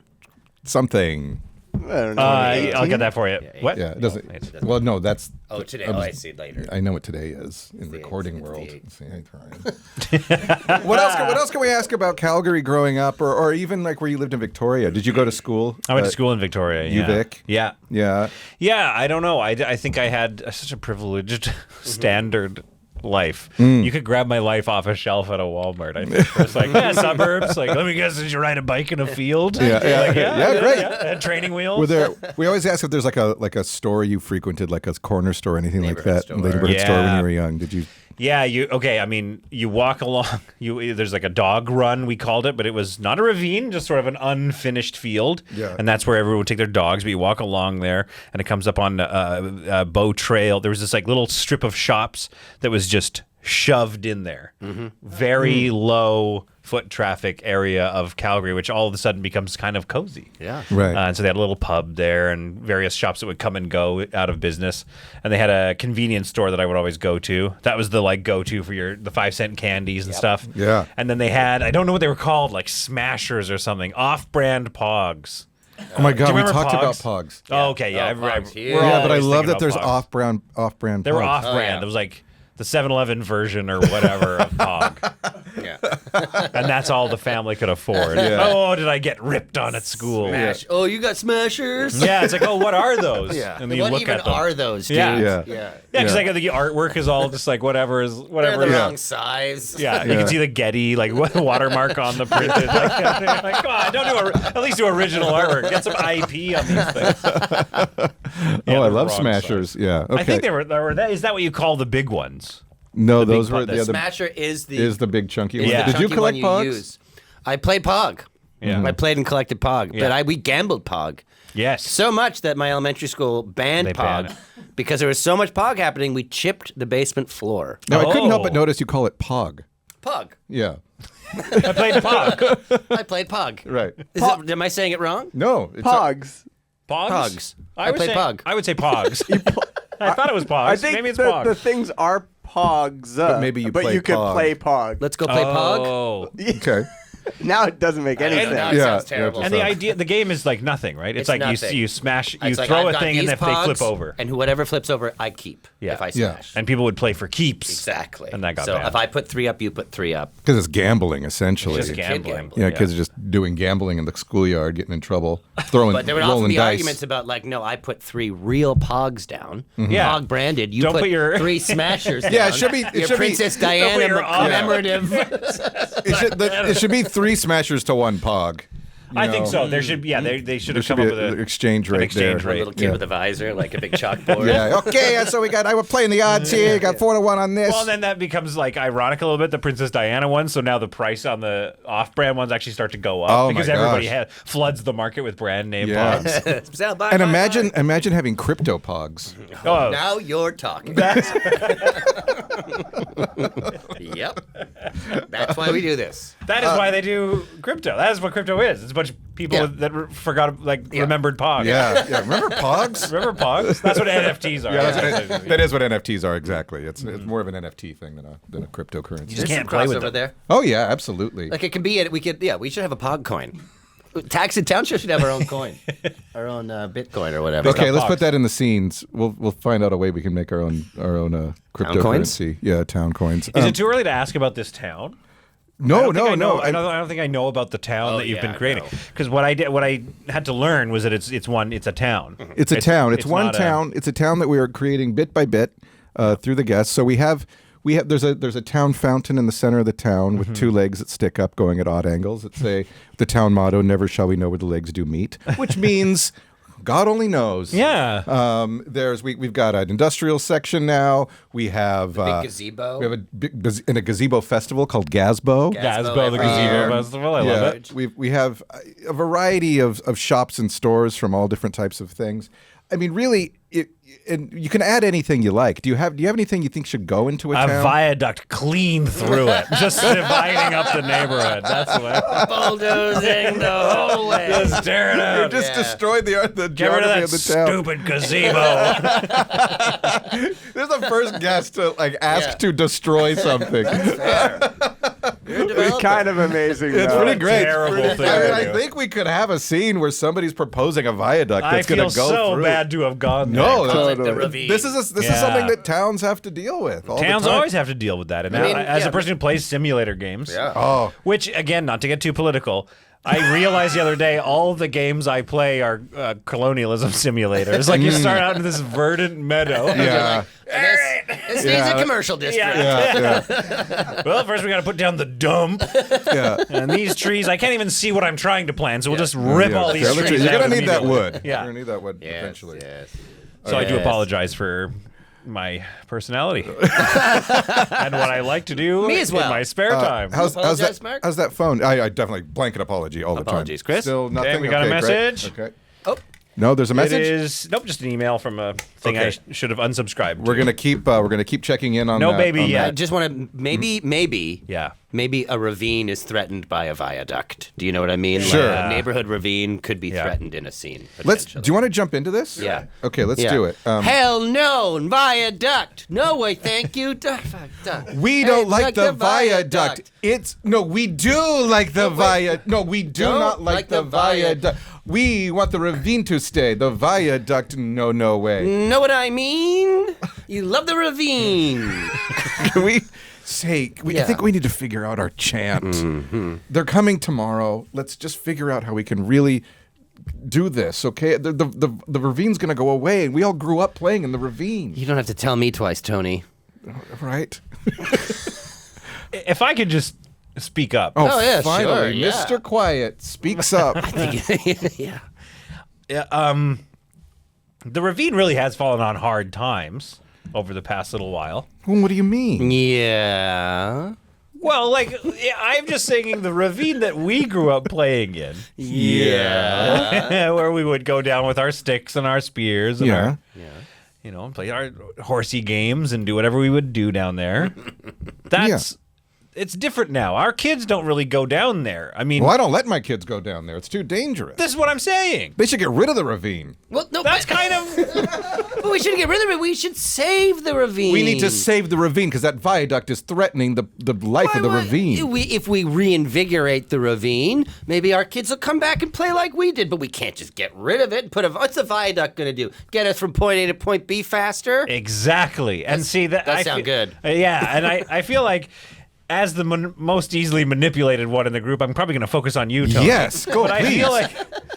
something. I don't know. I'll get that for you. What? Yeah, it doesn't. it's- Well, no, that's. Oh, today. Oh, I see later. I know what today is in the recording eighth, it's world. the eighth. See, I try. What else can we ask about Calgary growing up, or even like where you lived in Victoria? Did you go to school? I went to school in Victoria. Yeah. UVic? Yeah. Yeah. Yeah, I don't know. I think I had such a privileged standard life. You could grab my life off a shelf at a Walmart. I think it's like suburbs. Like, let me guess, did you ride a bike in a field? Yeah, yeah, Like, yeah, great. Had training wheels. Were there? We always ask if there's like a store you frequented, like a corner store, anything like Neighborhood that. store. Neighborhood store when Yeah. you were young. Did you? Yeah, I mean, you walk along. There's like a dog run, we called it, but it was not a ravine, just sort of an unfinished field. Yeah. And that's where everyone would take their dogs. But you walk along there, and it comes up on Bow Trail. There was this like little strip of shops that was just shoved in there. Very low foot traffic area of Calgary, which all of a sudden becomes kind of cozy. Yeah. Right. And so they had a little pub there and various shops that would come and go out of business. And they had a convenience store that I would always go to. That was the go-to for the 5-cent candies and stuff. Yeah. And then they had, I don't know what they were called, like Smashers or something, off-brand Pogs. Oh my God, we remember talked Pogs? about Pogs. Oh, okay, yeah. Pogs, huge. we're Yeah, but I always love thinking that there's about Pogs. off-brand They were Pogs. off-brand. yeah. It was like the 7-Eleven version or whatever of Pog. Yeah. And that's all the family could afford. Yeah. Oh, did I get ripped on at school? Smash. Oh, you got Smashers? Yeah, it's like, oh, what are those? Yeah. And then you What look even at them. are those, dude? Yeah. Yeah. Yeah. Yeah, because Yeah. the artwork is all just like whatever They're the Yeah. wrong size. Yeah, you can see the Getty watermark on the printed. Like, come on, at least do original artwork. Get some IP on these things. Oh, I the love wrong Smashers. size. Yeah. Okay. I think they were. Is that what you call the big ones? No, the big those were pot- the the other. Smasher is the Is the big chunky one. Yeah. Did you chunky collect one Pogs? use. I played Pog. Yeah. I played and collected Pog, Yeah. but we gambled Pog. Yes. So much that my elementary school banned They Pog banned it. because there was so much Pog happening. We chipped the basement floor. No, I couldn't help Oh. but notice you call it Pog. Pog. Yeah. I played Pog. I played Pog. Right. Am I saying it wrong? No. It's Pogs. Pogs. Pogs. I would played say, Pog. I would say Pogs. I thought it was Pogs. I think Maybe it's the Pogs. things are Pogs. But maybe you play could Pog. play Pog. Let's go play Pog. Oh. Okay. Now it doesn't make any And- Now sense. it Yeah, sounds terrible. And the game is like nothing, right? It's It's like nothing. you smash, you It's like, throw I've a got thing, and these if they flip Pogs, over, and whoever flips over, I keep. Yeah. If I Yeah. smash. and people would play for keeps. Exactly. And that got so banned. if I put 3 up, you put 3 up. Because it's gambling, essentially. Just Kid gambling. gambling. Yeah, kids are just doing gambling in the schoolyard, getting in trouble, throwing, But there would often rolling be dice. arguments about like, no, I put 3 real Pogs down, Yeah. Pog branded. You Don't put your- 3 Smashers down. Yeah, it should be- it Your should be- Princess Don't put Diana your own- commemorative. It should be 3 Smashers to 1 Pog. you I think know? so. There should be, they should There have should come be up with an a exchange rate exchange there. A rate. little kid Yeah. with a visor, like a big chalkboard. Yeah. Okay. So I was playing the odds here. Got 4-1 on this. Well, then that becomes like ironic a little bit, the Princess Diana one. So now the price on the off-brand ones actually start to go up Oh, my because everybody gosh. floods the market with brand name Yeah. Pogs. Sell, buy, And buy, imagine having crypto Pogs. Oh, Now you're talking. Yep. That's why we do this. that is why they do crypto. That is what crypto is. It's a bunch of people Yeah. that forgot, remembered Pogs. Yeah. Yeah. Remember Pogs? Remember Pogs? That's what NFTs are. Yeah, that is what NFTs are exactly. It's more of an NFT thing than a cryptocurrency. just There's can't some play with crossover them. there. Oh yeah, absolutely. Like it can be. We should have a Pog coin. Tax and Township should have our own coin, our own Bitcoin or whatever. Okay, let's Pogs. put that in the scenes. We'll find out a way we can make our own cryptocurrency. Yeah, town coins. Is it too early to ask about this town? No. I don't think I know about the town that you've been creating. no. Because what I had to learn was that it's a town. It's a town. It's one not town. It's a town that we are creating bit by bit through the guests. So we have there's a town fountain in the center of the town with 2 legs that stick up going at odd angles. That say the town motto, "Never shall we know where the legs do meet," which means God only knows. Yeah. We've got an industrial section now. We have Big gazebo. We have a gazebo festival called Gazbo. Gasbo, the Gazebo Festival. I love it. We have a variety of shops and stores from all different types of things. I mean, really, and you can add anything you like. Do you have anything you think should go into a A town? viaduct clean through it, just dividing up the neighborhood. That's what. Bulldozing the whole way. Just tear it You out. just destroyed the Get rid geography of of that the town. stupid gazebo. This is the first guest to ask Yeah. to destroy something. It's kind of amazing. It's though. pretty great. terrible Pretty- thing I mean, to I do. think we could have a scene where somebody's proposing a viaduct I that's going feel to go so through. bad to have gone there. No, Call it that's- the Ravine. this is Yeah. something that towns have to deal with. All Towns the time. always have to deal with that. And I mean, as yeah, a person who plays simulator games, Oh, which, again, not to get too political, I realized the other day all the games I play are colonialism simulators. Like you start out in this verdant meadow. yeah. This needs a commercial district. Yeah. Well, first we got to put down the dump. Yeah. And these trees, I can't even see what I'm trying to plant, so we'll just rip all these Yeah, trees you're out gonna need that immediately. wood. Yeah. You're gonna need that wood Yes, eventually. yes. So I do Yes. apologize for my personality and what I like to do Me as well. in my spare time. How's apologize, that? Mark? How's that phone? I definitely blanket apology all the time. Apologies, Chris. Still nothing. Okay, we got a great. message. Okay. Oh, No, there's a message. It is just an email from a thing Okay. I should have unsubscribed. We're gonna keep checking in on No that, baby on yet. I that. just want to maybe Yeah. maybe a ravine is threatened by a viaduct. Do you know what I mean? Sure. Like a neighborhood ravine could be Yeah. threatened in a scene. Do potentially. you want to jump into this? Yeah. Okay, let's Yeah. do it. Hell no, viaduct. No way, thank you. We don't like the viaduct. We do like the viaduct. No, we do Don't not like the viaduct. We want the ravine to stay. The viaduct, no way. Know what I mean? You love the ravine. Can we say, I Yeah. think we need to figure out our chant. Mm-hmm. They're coming tomorrow. Let's just figure out how we can really do this, okay? The ravine's going to go away, and we all grew up playing in the ravine, You don't have to tell me twice, Tony. right? If I could just speak up. Oh, yeah, finally, sure, yeah. Mr. Quiet speaks up. Yeah. Yeah, the ravine really has fallen on hard times over the past little while. Well, what do you mean? Yeah. Well, like, I'm just saying the ravine that we grew up playing in. Yeah. Where we would go down with our sticks and our spears and Yeah. our, play our horsey games and do whatever we would do down there. It's different now. Our kids don't really go down there. I mean, Well, I don't let my kids go down there. It's too dangerous. this is what I'm saying. They should get rid of the ravine. Well, no, That's but, kind of but we shouldn't get rid of it. We should save the ravine. We need to save the ravine because that viaduct is threatening the life of the ravine. If we reinvigorate the ravine, maybe our kids will come back and play like we did. But we can't just get rid of it. What's the viaduct going to do? Get us from point A to point B faster? exactly. And see that That sound good. Yeah, and I feel like as the most easily manipulated one in the group, I'm probably going to focus on you, Tony. Yes, go But I please. feel like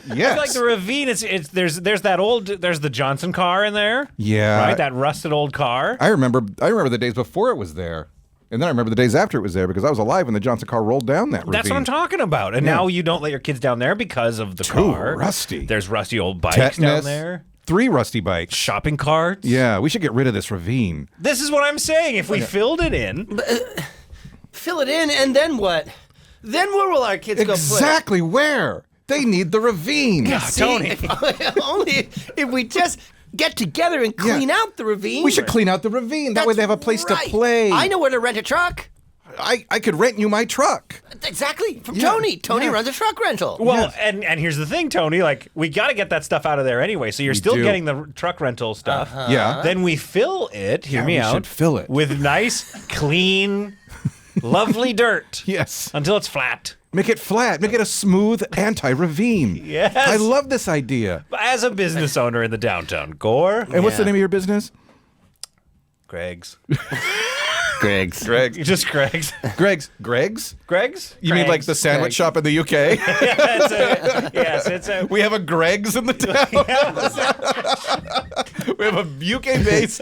Yes. I feel like the ravine there's the Johnson car in there. Yeah. Right? That rusted old car. I remember the days before it was there. And then I remember the days after it was there because I was alive when the Johnson car rolled down that ravine. That's what I'm talking about. And now you don't let your kids down there because of the Too car. rusty. There's rusty old bikes Tetanus. down there. 3 rusty bikes. Shopping carts. Yeah, we should get rid of this ravine. This is what I'm saying. If we filled it in, Fill it in, and then what? Then where will our kids go play? Exactly where? They need the ravine. See, Tony. only if we just get together and clean out the ravine. We should clean out the ravine. That way they have a place right. to play. I know where to rent a truck. I could rent you my truck. Exactly, from Yeah, Tony. Tony yeah. runs a truck rental. well, and here's the thing, Tony. Like, we got to get that stuff out of there anyway. So you're still do. getting the truck rental stuff. Yeah. Then we fill it. Hear me we out. should fill it. with nice, clean, lovely dirt. Yes. Until it's flat. Make it flat. Make it a smooth anti-ravine. Yes. I love this idea. As a business owner in the downtown core, And what's the Yeah. name of your business? Gregg's. Greg's. Greg. Just Gregg's. Greg's. Gregg's? You mean like the sandwich Greg's. shop in the UK? Yes, it's a. We have a Greg's in the town. We have a UK-based.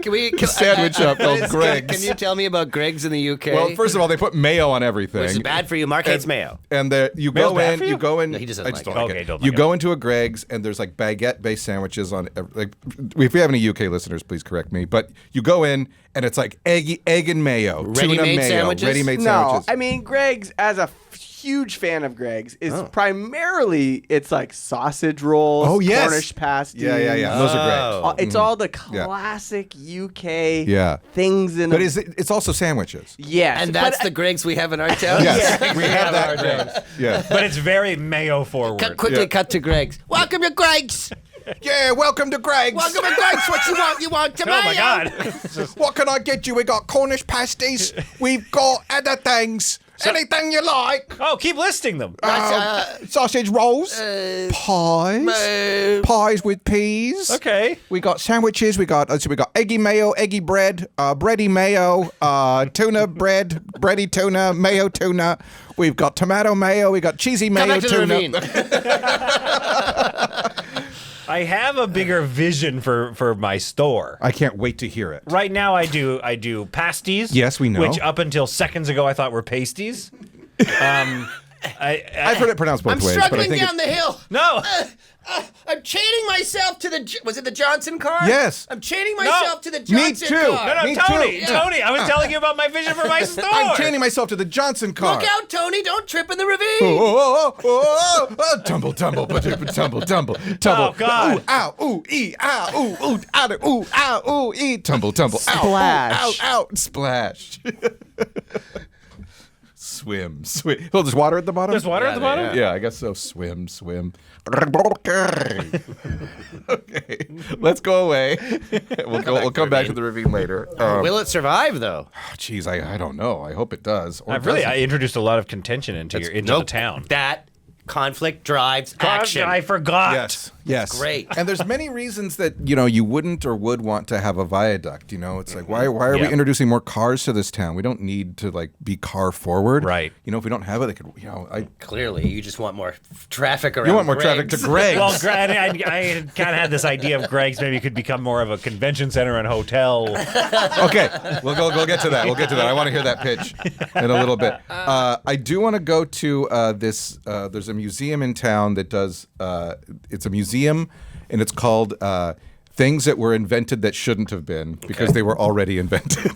Can we sandwich shop called Liz, Greg's. Can you tell me about Greg's in the UK? Well, first of all, they put mayo on everything. which is bad for you. Mark hates mayo. And you Mayo's go bad in, for you? you go in. No, he just I doesn't just like don't it. like Okay, it. don't You like go into a Greg's, and there's like baguette-based sandwiches on. Like, if we have any UK listeners, please correct me. But you go in, and it's like egg and mayo, tuna Ready-made mayo, sandwiches? ready-made No, sandwiches. I mean Greg's, as a huge fan of Greg's, is primarily it's like sausage rolls, Oh, yes. Cornish pasties. Yeah. Those are great. It's all the classic UK Yeah. things in But a, it's also sandwiches. yes, And that's but the Greg's we have in our town? Yes, we have that Greg's. Yeah. But it's very mayo forward. Quickly Yeah. cut to Greg's. Welcome to Greg's. Yeah, welcome to Greg's. Welcome to Greg's. What you want? You want tomato? Oh my God. What can I get you? We got Cornish pasties. We've got other things. Anything you like. Oh, keep listing them. Sausage rolls. Pies. Pies with peas. Okay. We got sandwiches. We got eggy mayo, eggy bread, bready mayo, tuna bread, bready tuna, mayo tuna. We've got tomato mayo. We got cheesy Come mayo back to the tuna. ravine. I have a bigger vision for my store. I can't wait to hear it. Right now, I do pasties. Yes, we know. Which up until seconds ago I thought were pasties. I've heard it pronounced both I'm ways, but I struggling think down the hill. No. I'm chaining myself to the. Was it the Johnson car? Yes. I'm chaining myself to the Johnson too. car. No, Me Tony, too. Tony, I was telling you about my vision for my store. I'm chaining myself to the Johnson car. Look out, Tony! Don't trip in the ravine. Tumble, tumble, tumble, tumble. Oh, God. Ooh, ow, ooh, ee, ow, ooh, ooh, ow, ooh, ee. Tumble, tumble, ow, Splash. ow, ow, splash. Swim. Oh, there's water at the bottom? There's water at the bottom? Yeah, I guess so. Swim. Okay. Let's go away. We'll come back to the ravine later. Will it survive though? Geez, I don't know. I hope it does. Or I introduced a lot of contention into the town. That conflict drives action. I forgot. Yes. Great. And there's many reasons that, you wouldn't or would want to have a viaduct, It's like, why are we introducing more cars to this town? We don't need to, be car forward. Right. If we don't have it, they could, Clearly, you just want more traffic around. You want more traffic to Gregg. Well, I kind of had this idea of Gregg's maybe could become more of a convention center and hotel. Okay, we'll get to that. We'll get to that. I want to hear that pitch in a little bit. I do want to go to this. There's a museum in town that does. It's a museum, and it's called Things That Were Invented That Shouldn't Have Been because they were already invented.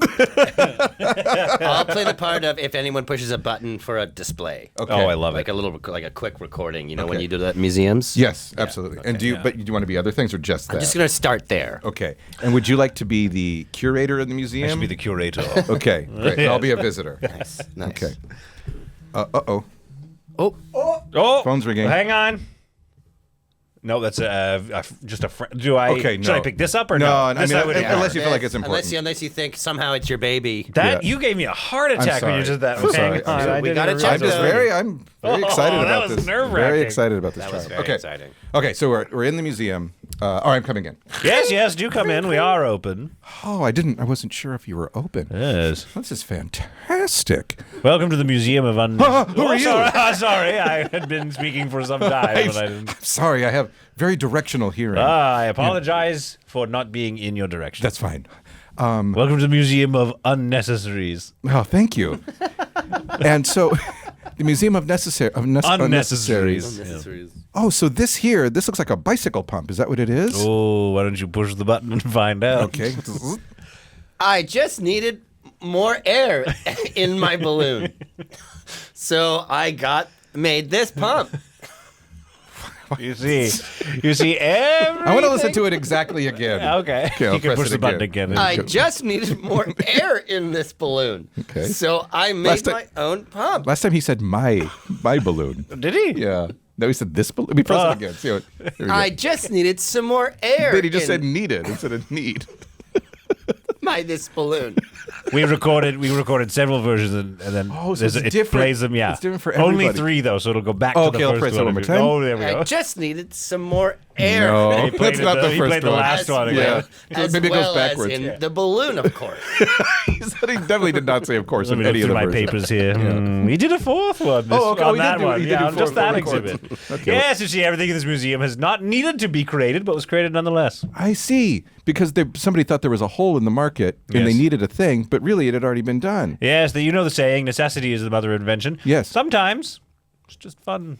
I'll play the part of if anyone pushes a button for a display. Okay. Oh, I love Like it. a quick recording. When you do that in museums. Yes, absolutely. And do you want to be other things or just that? I'm just gonna start there. Okay. And would you like to be the curator in the museum? I should be the curator. Okay, great. I'll be a visitor. Nice. Okay. Uh-oh. Oh, Phone's ringing. Hang on. No, that's just a friend. Should I pick this up or no? No, I This mean, would unless you ignore. feel like it's important. Unless you think somehow it's your baby. You gave me a heart attack when you did that. I'm sorry. Hang on, I'm I We didn't gotta even check realize I'm very excited that about was this. nerve-wracking. Very excited about this That was child. very Okay. exciting. Okay, so we're in the museum. I'm coming in. Yes, do come in. We are open. Oh, I wasn't sure if you were open. Yes. This is fantastic. Welcome to the Museum of Who are you? Sorry, I had been speaking for some time. And I didn't. I'm sorry, I have very directional hearing. I apologize for not being in your direction. That's fine. Welcome to the Museum of Unnecessaries. Oh, thank you. And so, the Museum of Unnecessaries. Oh, so this looks like a bicycle pump. Is that what it is? Oh, why don't you push the button and find out? Okay. I just needed more air in my balloon, so I made this pump. You see everything. I want to listen to it exactly again. Okay. I'll You can press push it the button again. again. I just needed more air in this balloon. Okay. So I made my own pump. Last time he said my balloon. Did he? Yeah. No, he said this balloon. Let me press it again. See what, there we go. I just needed some more air. Then he just in said needed instead of need. this balloon. We recorded several versions and then Oh, so it's it different. plays them. Yeah, It's different for only everybody. 3 though, so it'll go back Oh, to okay, the I'll first press it one. one more time. Oh, there we go. I just needed some more air. No, He played that's not the he first played the one. last one again. Yeah. As Maybe it goes well backwards. as in the balloon, of course. He said he definitely did not say, of course, Let in me look any of through the my versions. papers here. We did a 4th one. Oh, okay. On We did that do- one. you did Yeah, do on just 4 that records. exhibit. Okay. Yes, you see, everything in this museum has not needed to be created, but was created nonetheless. I see. Because somebody thought there was a hole in the market and they Yes. neted a thing, but really it had already been done. Yes, you know the saying, necessity is the mother of invention. Yes. Sometimes it's just fun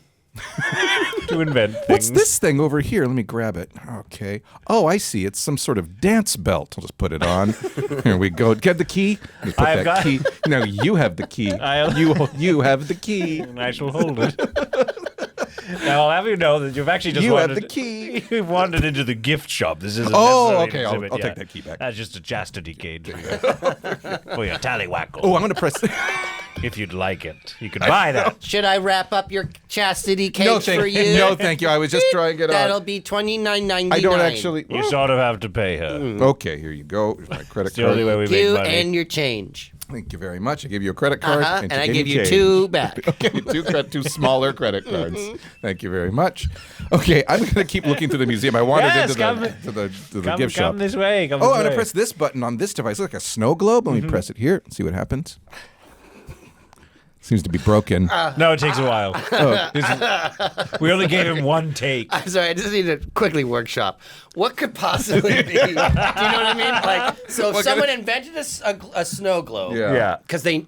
to invent things. What's this thing over here? Let me grab it. Okay. Oh, I see. It's some sort of dance belt. I'll just put it on. Here we go. Get the key. Just put I've that got- key. No, you have the key. You have the key. And I shall hold it. Now, I'll have you know that you've actually just You have wandered, the key. You've wandered into the gift shop. This isn't Oh, necessarily okay. an I'll exhibit take yet. that key back. That's just a chastity cage for your tallywhackle. Oh, I'm going to press. If you'd like it, you could buy that. Should I wrap up your chastity cake No, thank for you? No, thank you. I was just trying to get That'll on. be $29.99. I don't actually. You sort of have to pay her. Okay, here you go. Here's my credit It's the only way card. we make You money. and your change. Thank you very much. I give you a credit card. And I gave give me you change. 2 back. Okay, two smaller credit cards. Thank you very much. Okay, I'm going to keep looking through the museum. I wandered Yes, into the gift shop. Come this way. Come Oh, this I'm going way. to press this button on this device. It's like a snow globe. Let me press it here and see what happens. Seems to be broken. No, it takes a while. We only gave him one take. I'm sorry, I just need to quickly workshop. What could possibly be? Do you know what I mean? Like, so if someone invented a snow globe. Yeah. Because they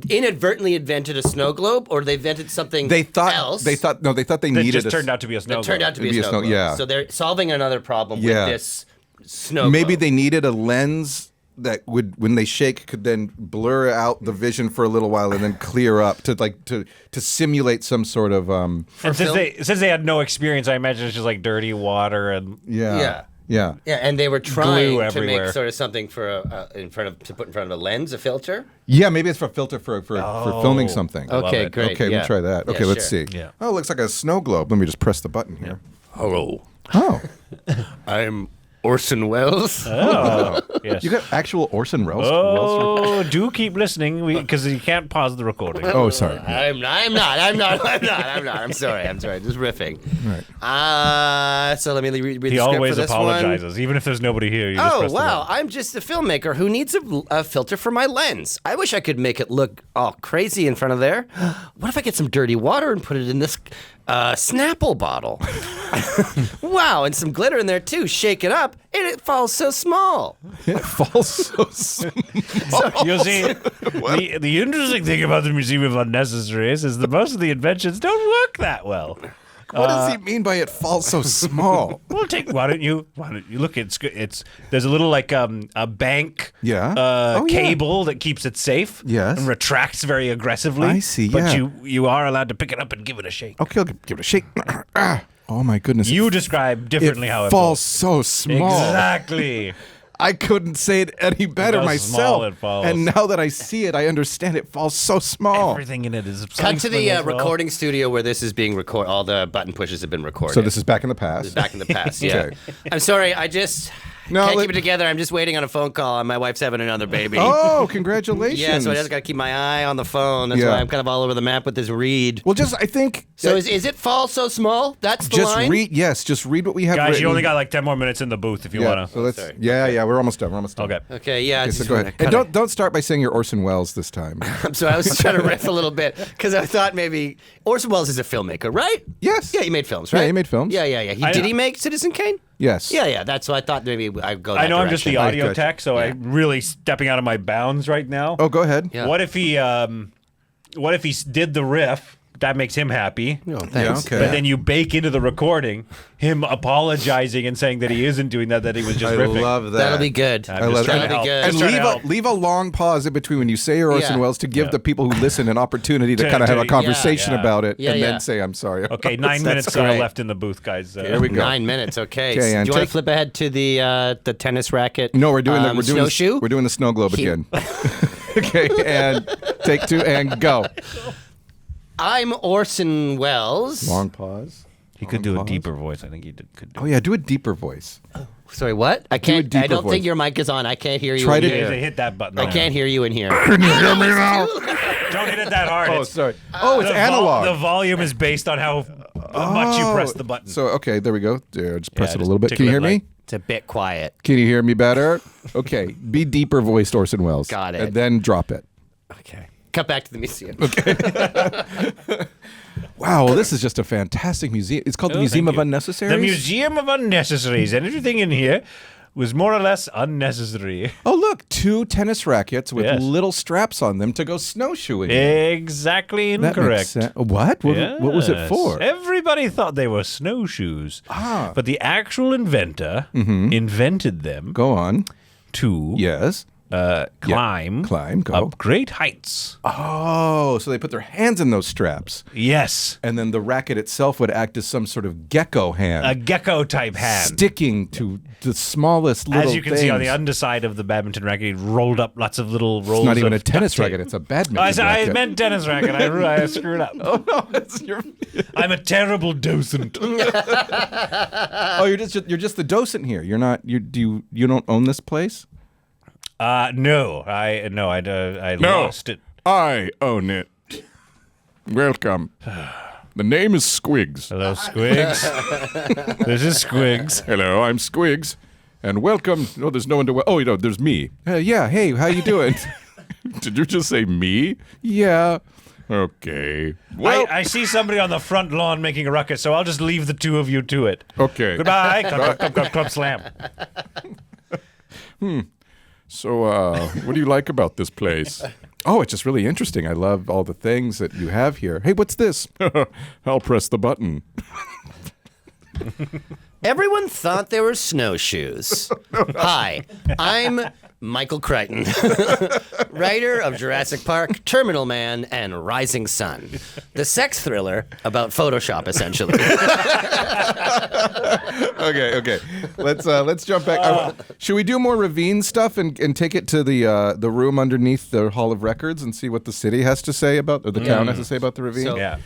inadvertently invented a snow globe, or they invented something else. They thought they It needed just turned out to be a snow It turned out to be a snow globe. Yeah. So they're solving another problem with this snow Maybe globe. they needed a lens that would, when they shake, could then blur out the vision for a little while and then clear up to simulate some sort of And since they had no experience, I imagine it's just like dirty water and Yeah, and they were trying to everywhere. make sort of something for to put in front of a lens, a filter. yeah. Maybe it's for a filter for filming something. Okay, it. great. Okay, yeah. we'll try that. Yeah, Okay, let's sure. see. Yeah. Oh, it looks like a snow globe. Let me just press the button here. Hello, Oh, I'm Orson Welles. Oh, yes. you got actual Orson Welles? Oh, do keep listening because you can't pause the recording. Oh, sorry. I'm not. I'm sorry. Just riffing. Right. So let me read the He script always for this apologizes, even if there's nobody here. You just Oh, press the wow. button. I'm just a filmmaker who needs a filter for my lens. I wish I could make it look all crazy in front of there. What if I get some dirty water and put it in this Snapple bottle? Wow, and some glitter in there too. Shake it up, and it falls so small. It falls so small. You see, the interesting thing about the Museum of Unnecessaries is that most of the inventions don't work that well. What does he mean by it falls so small? Well, why don't you look? It's there's a little like a bank cable that keeps it safe. Yes. And retracts very aggressively. I see, But yeah. you are allowed to pick it up and give it a shake. Okay, I'll give it a shake. Oh my goodness! You describe differently how it falls so small. Exactly. I couldn't say it any better How myself. small it falls. And now that I see it, I understand it falls so small. Everything in it is Cut to the recording studio where this is being recorded. All the button pushes have been recorded. So this is back in the past. back in the past. Yeah. Okay. I'm sorry. I just can't keep it together. I'm just waiting on a phone call, and my wife's having another baby. Oh, congratulations! Yeah, so I just got to keep my eye on the phone. That's Yeah. why I'm kind of all over the map with this read. Well, I think. So is it fall so small? That's the just line? read? Yes, just read what we have. Guys, written. you only got like 10 more minutes in the booth if you Yeah, want so to. let's. sorry. Yeah, we're almost done. Okay. Okay, yeah. I So just go wanna ahead. And kinda- don't start by saying you're Orson Welles this time. I'm sorry, I was trying to riff a little bit because I thought maybe Orson Welles is a filmmaker, right? Yes. Yeah, he made films, right? Yeah, he made films. Yeah. Did he make Citizen Kane? Yes. Yeah. That's why I thought maybe I'd go that I know I'm just the direction. audio gotcha. tech, so I'm really stepping out of my bounds right now. Oh, go ahead. Yeah. What if he did the riff? That makes him happy. Oh, thanks. Yeah, okay. But then you bake into the recording him apologizing and saying that he isn't doing that he was just I riffing. love that. That'll be good. I'm I love just trying that. to help. That'll be good. And Just trying to help. leave a long pause in between when you say you're Orson Yeah. Welles to give the people who listen an opportunity to To- kind of have a to- conversation yeah. about it, Yeah, and yeah. then say I'm sorry. Okay, 9 minutes great. left in the booth, guys. Here we go. 9 minutes. Okay. Okay, So and do you want take- to flip ahead to the tennis racket? No, we're doing snowshoe. We're doing the snow globe again. Okay, and take two and go. I'm Orson Welles. Long pause. He could do a pause. deeper voice. I think he could do. Oh yeah, do a deeper voice. Sorry, what? I a can't. I deeper don't voice. think your mic is on. I can't hear you. Try in to- here. Hit that button. I can't hear you in here. Can you hear me now? Don't hit it that hard. Oh, It's- sorry. Oh, it's the analog. The volume is based on how much you press the button. So okay, there we go. There, just press Yeah, it a just little bit. Can you hear tickle it me? It's a bit quiet. Can you hear me better? Okay, be deeper voiced, Orson Welles. Got it. And then drop it. Okay. Cut back to the museum. Wow, well, this is just a fantastic museum. It's called the Oh, Museum thank of you. Unnecessaries. The Museum of Unnecessaries, and everything in here was more or less unnecessary. Oh, look, 2 tennis rackets with Yes. little straps on them to go snowshoeing. Exactly That makes incorrect. sense. What? What was it Yes. for? Everybody thought they were snowshoes. But the actual inventor invented them Go on. to Yes. climb, Go. up great heights. Oh, so they put their hands in those straps. Yes. And then the racket itself would act as some sort of gecko hand. A gecko-type hand. Sticking to the smallest little As you can see on the things. underside of the badminton racket, it rolled up lots of little rolls. It's not even a of tennis duct tape. racket, it's a badminton I racket. meant tennis racket. I screwed up. Oh, no, it's your... I'm a terrible docent. Oh, you're just the docent here. You're not. You don't own this place. No, I lost it. I own it. Welcome. The name is Squigs. Hello, Squigs. This is Squigs. Hello, I'm Squigs, and welcome. No, there's no one to. Oh, there's me. Yeah. Hey, how you doing? Did you just say me? Yeah. Okay. Well, I see somebody on the front lawn making a ruckus, so I'll just leave the two of you to it. okay. Goodbye. Club slam. So, what do you like about this place? Oh, it's just really interesting. I love all the things that you have here. Hey, what's this? I'll press the button. Everyone thought they were snowshoes. Hi, I'm Michael Crichton, writer of Jurassic Park, Terminal Man, and Rising Sun, the sex thriller about Photoshop, essentially. Okay. Let's jump back. Should we do more Ravine stuff and take it to the room underneath the Hall of Records and see what the city has to say about, or the town has to say about the Ravine? So- Yeah.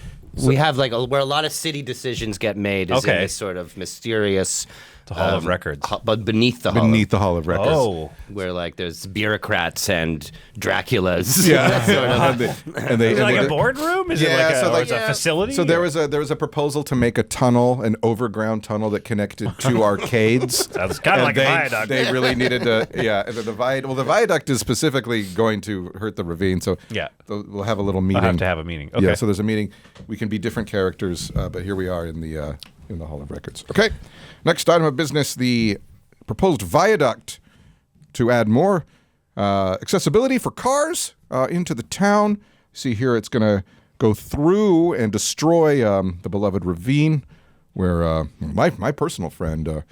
We have where a lot of city decisions get made is in this sort of mysterious... The Hall of Records. But beneath the Hall. Beneath the Hall of Records. Oh. Where there's bureaucrats and Draculas. Yeah. Sort of. and they, Is it like and a boardroom? Is it Yeah, like so or it's a facility? So there was a proposal to make a tunnel, an overground tunnel that connected two arcades. Sounds kind of like a viaduct. They really needed to, the viaduct is specifically going to hurt the ravine, so Yeah. we'll have a little meeting. I'll have to have a meeting. Okay. Yeah, so there's a meeting. We can be different characters, but here we are in the Hall of Records. Okay, next item of business: the proposed viaduct to add more accessibility for cars into the town. See here, it's going to go through and destroy the beloved ravine, where my personal friend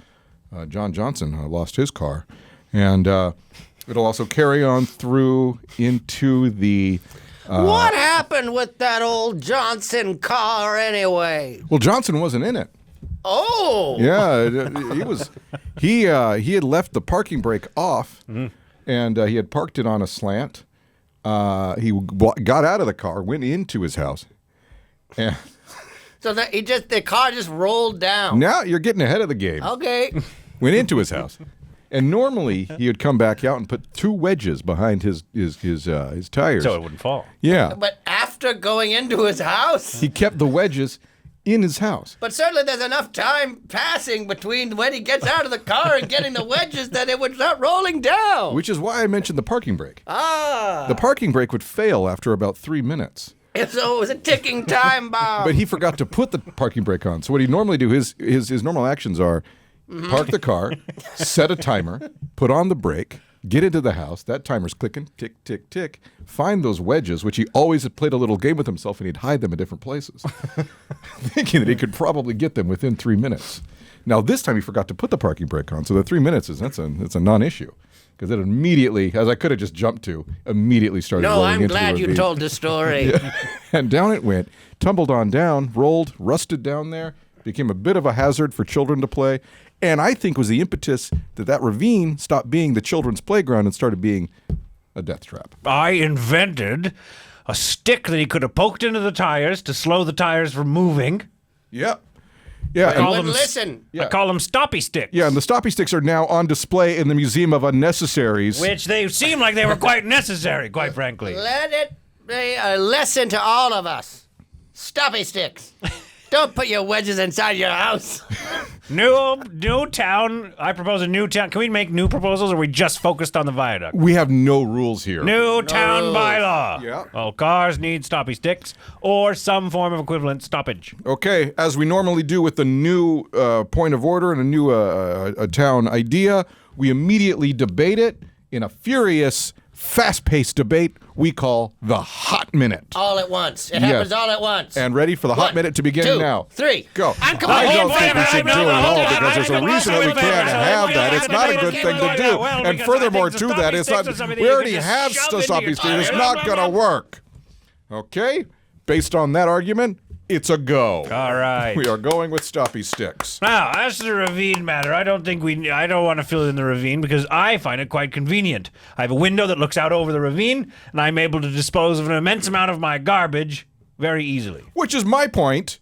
John Johnson lost his car, and it'll also carry on through into the. What happened with that old Johnson car anyway? Well, Johnson wasn't in it. Oh! Yeah, he was. He had left the parking brake off, and he had parked it on a slant. He got out of the car, went into his house, and So the car just rolled down. now you're getting ahead of the game. Okay. Went into his house, and normally he would come back out and put two wedges behind his tires. So it wouldn't fall. Yeah, But after going into his house. he kept the wedges in his house. But certainly there's enough time passing between when he gets out of the car and getting the wedges that it would start rolling down. Which is why I mentioned the parking brake. Ah. The parking brake would fail after about 3 minutes. So it was a ticking time bomb. But he forgot to put the parking brake on. So what he'd normally do, his normal actions are park the car, set a timer, put on the brake, get into the house. That timer's clicking, tick, tick, tick. Find those wedges, which he always had played a little game with himself, and he'd hide them in different places, thinking that he could probably get them within 3 minutes. Now this time he forgot to put the parking brake on, so the 3 minutes it's a non-issue. Because it immediately, as I could have just jumped to, immediately started No, rolling I'm into the glad you ravine. told the story. And down it went, tumbled on down, rolled, rusted down there, became a bit of a hazard for children to play. And I think was the impetus that ravine stopped being the children's playground and started being a death trap. I invented a stick that he could have poked into the tires to slow the tires from moving. Yep. Yeah. call Wouldn't them- listen. I call them stoppy sticks. Yeah, and the stoppy sticks are now on display in the Museum of Unnecessaries. Which they seem like they were quite necessary, quite frankly. Let it be a lesson to all of us. Stoppy sticks. Don't put your wedges inside your house. New town. I propose a new town. Can we make new proposals, or are we just focused on the viaduct? We have no rules here. New town rules. bylaw. Yeah. All cars need stoppy sticks or some form of equivalent stoppage. Okay, as we normally do with the new point of order and a new a town idea, we immediately debate it in a furious, fast-paced debate we call the Hot Minute. All at once. It happens all at once. And ready for the Hot 1, Minute to begin 2, now. 3. Go. I'm I don't completely think we should do it at all because there's a reason that we can't have that. It's not a good thing to do. And furthermore, to that, it's not. We already have stoppy sticks. It's not going to work. Okay? Based on that argument, it's a go. All right. We are going with stoppy sticks. Now, as to the ravine matter, I don't want to fill in the ravine because I find it quite convenient. I have a window that looks out over the ravine, and I'm able to dispose of an immense amount of my garbage very easily. Which is my point.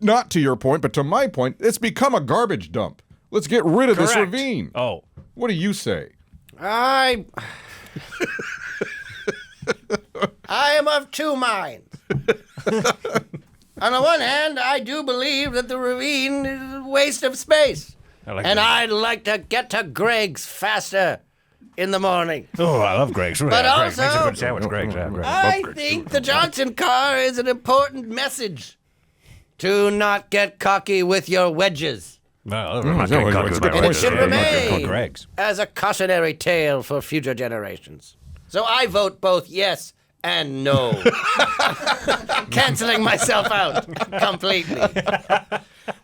Not to your point, but to my point, it's become a garbage dump. Let's get rid of this Correct. ravine. Oh. What do you say? I am of two minds. On the one hand, I do believe that the ravine is a waste of space. I like And that. I'd like to get to Gregg's faster. in the morning. Oh, I love Greg's. But Greg's makes a also- good sandwich. Greg's. I think the Johnson car is an important message. To not get cocky with your wedges. Well, that's a good And it should point. remain Greg's. as a cautionary tale for future generations. So I vote both yes and no. Canceling myself out completely.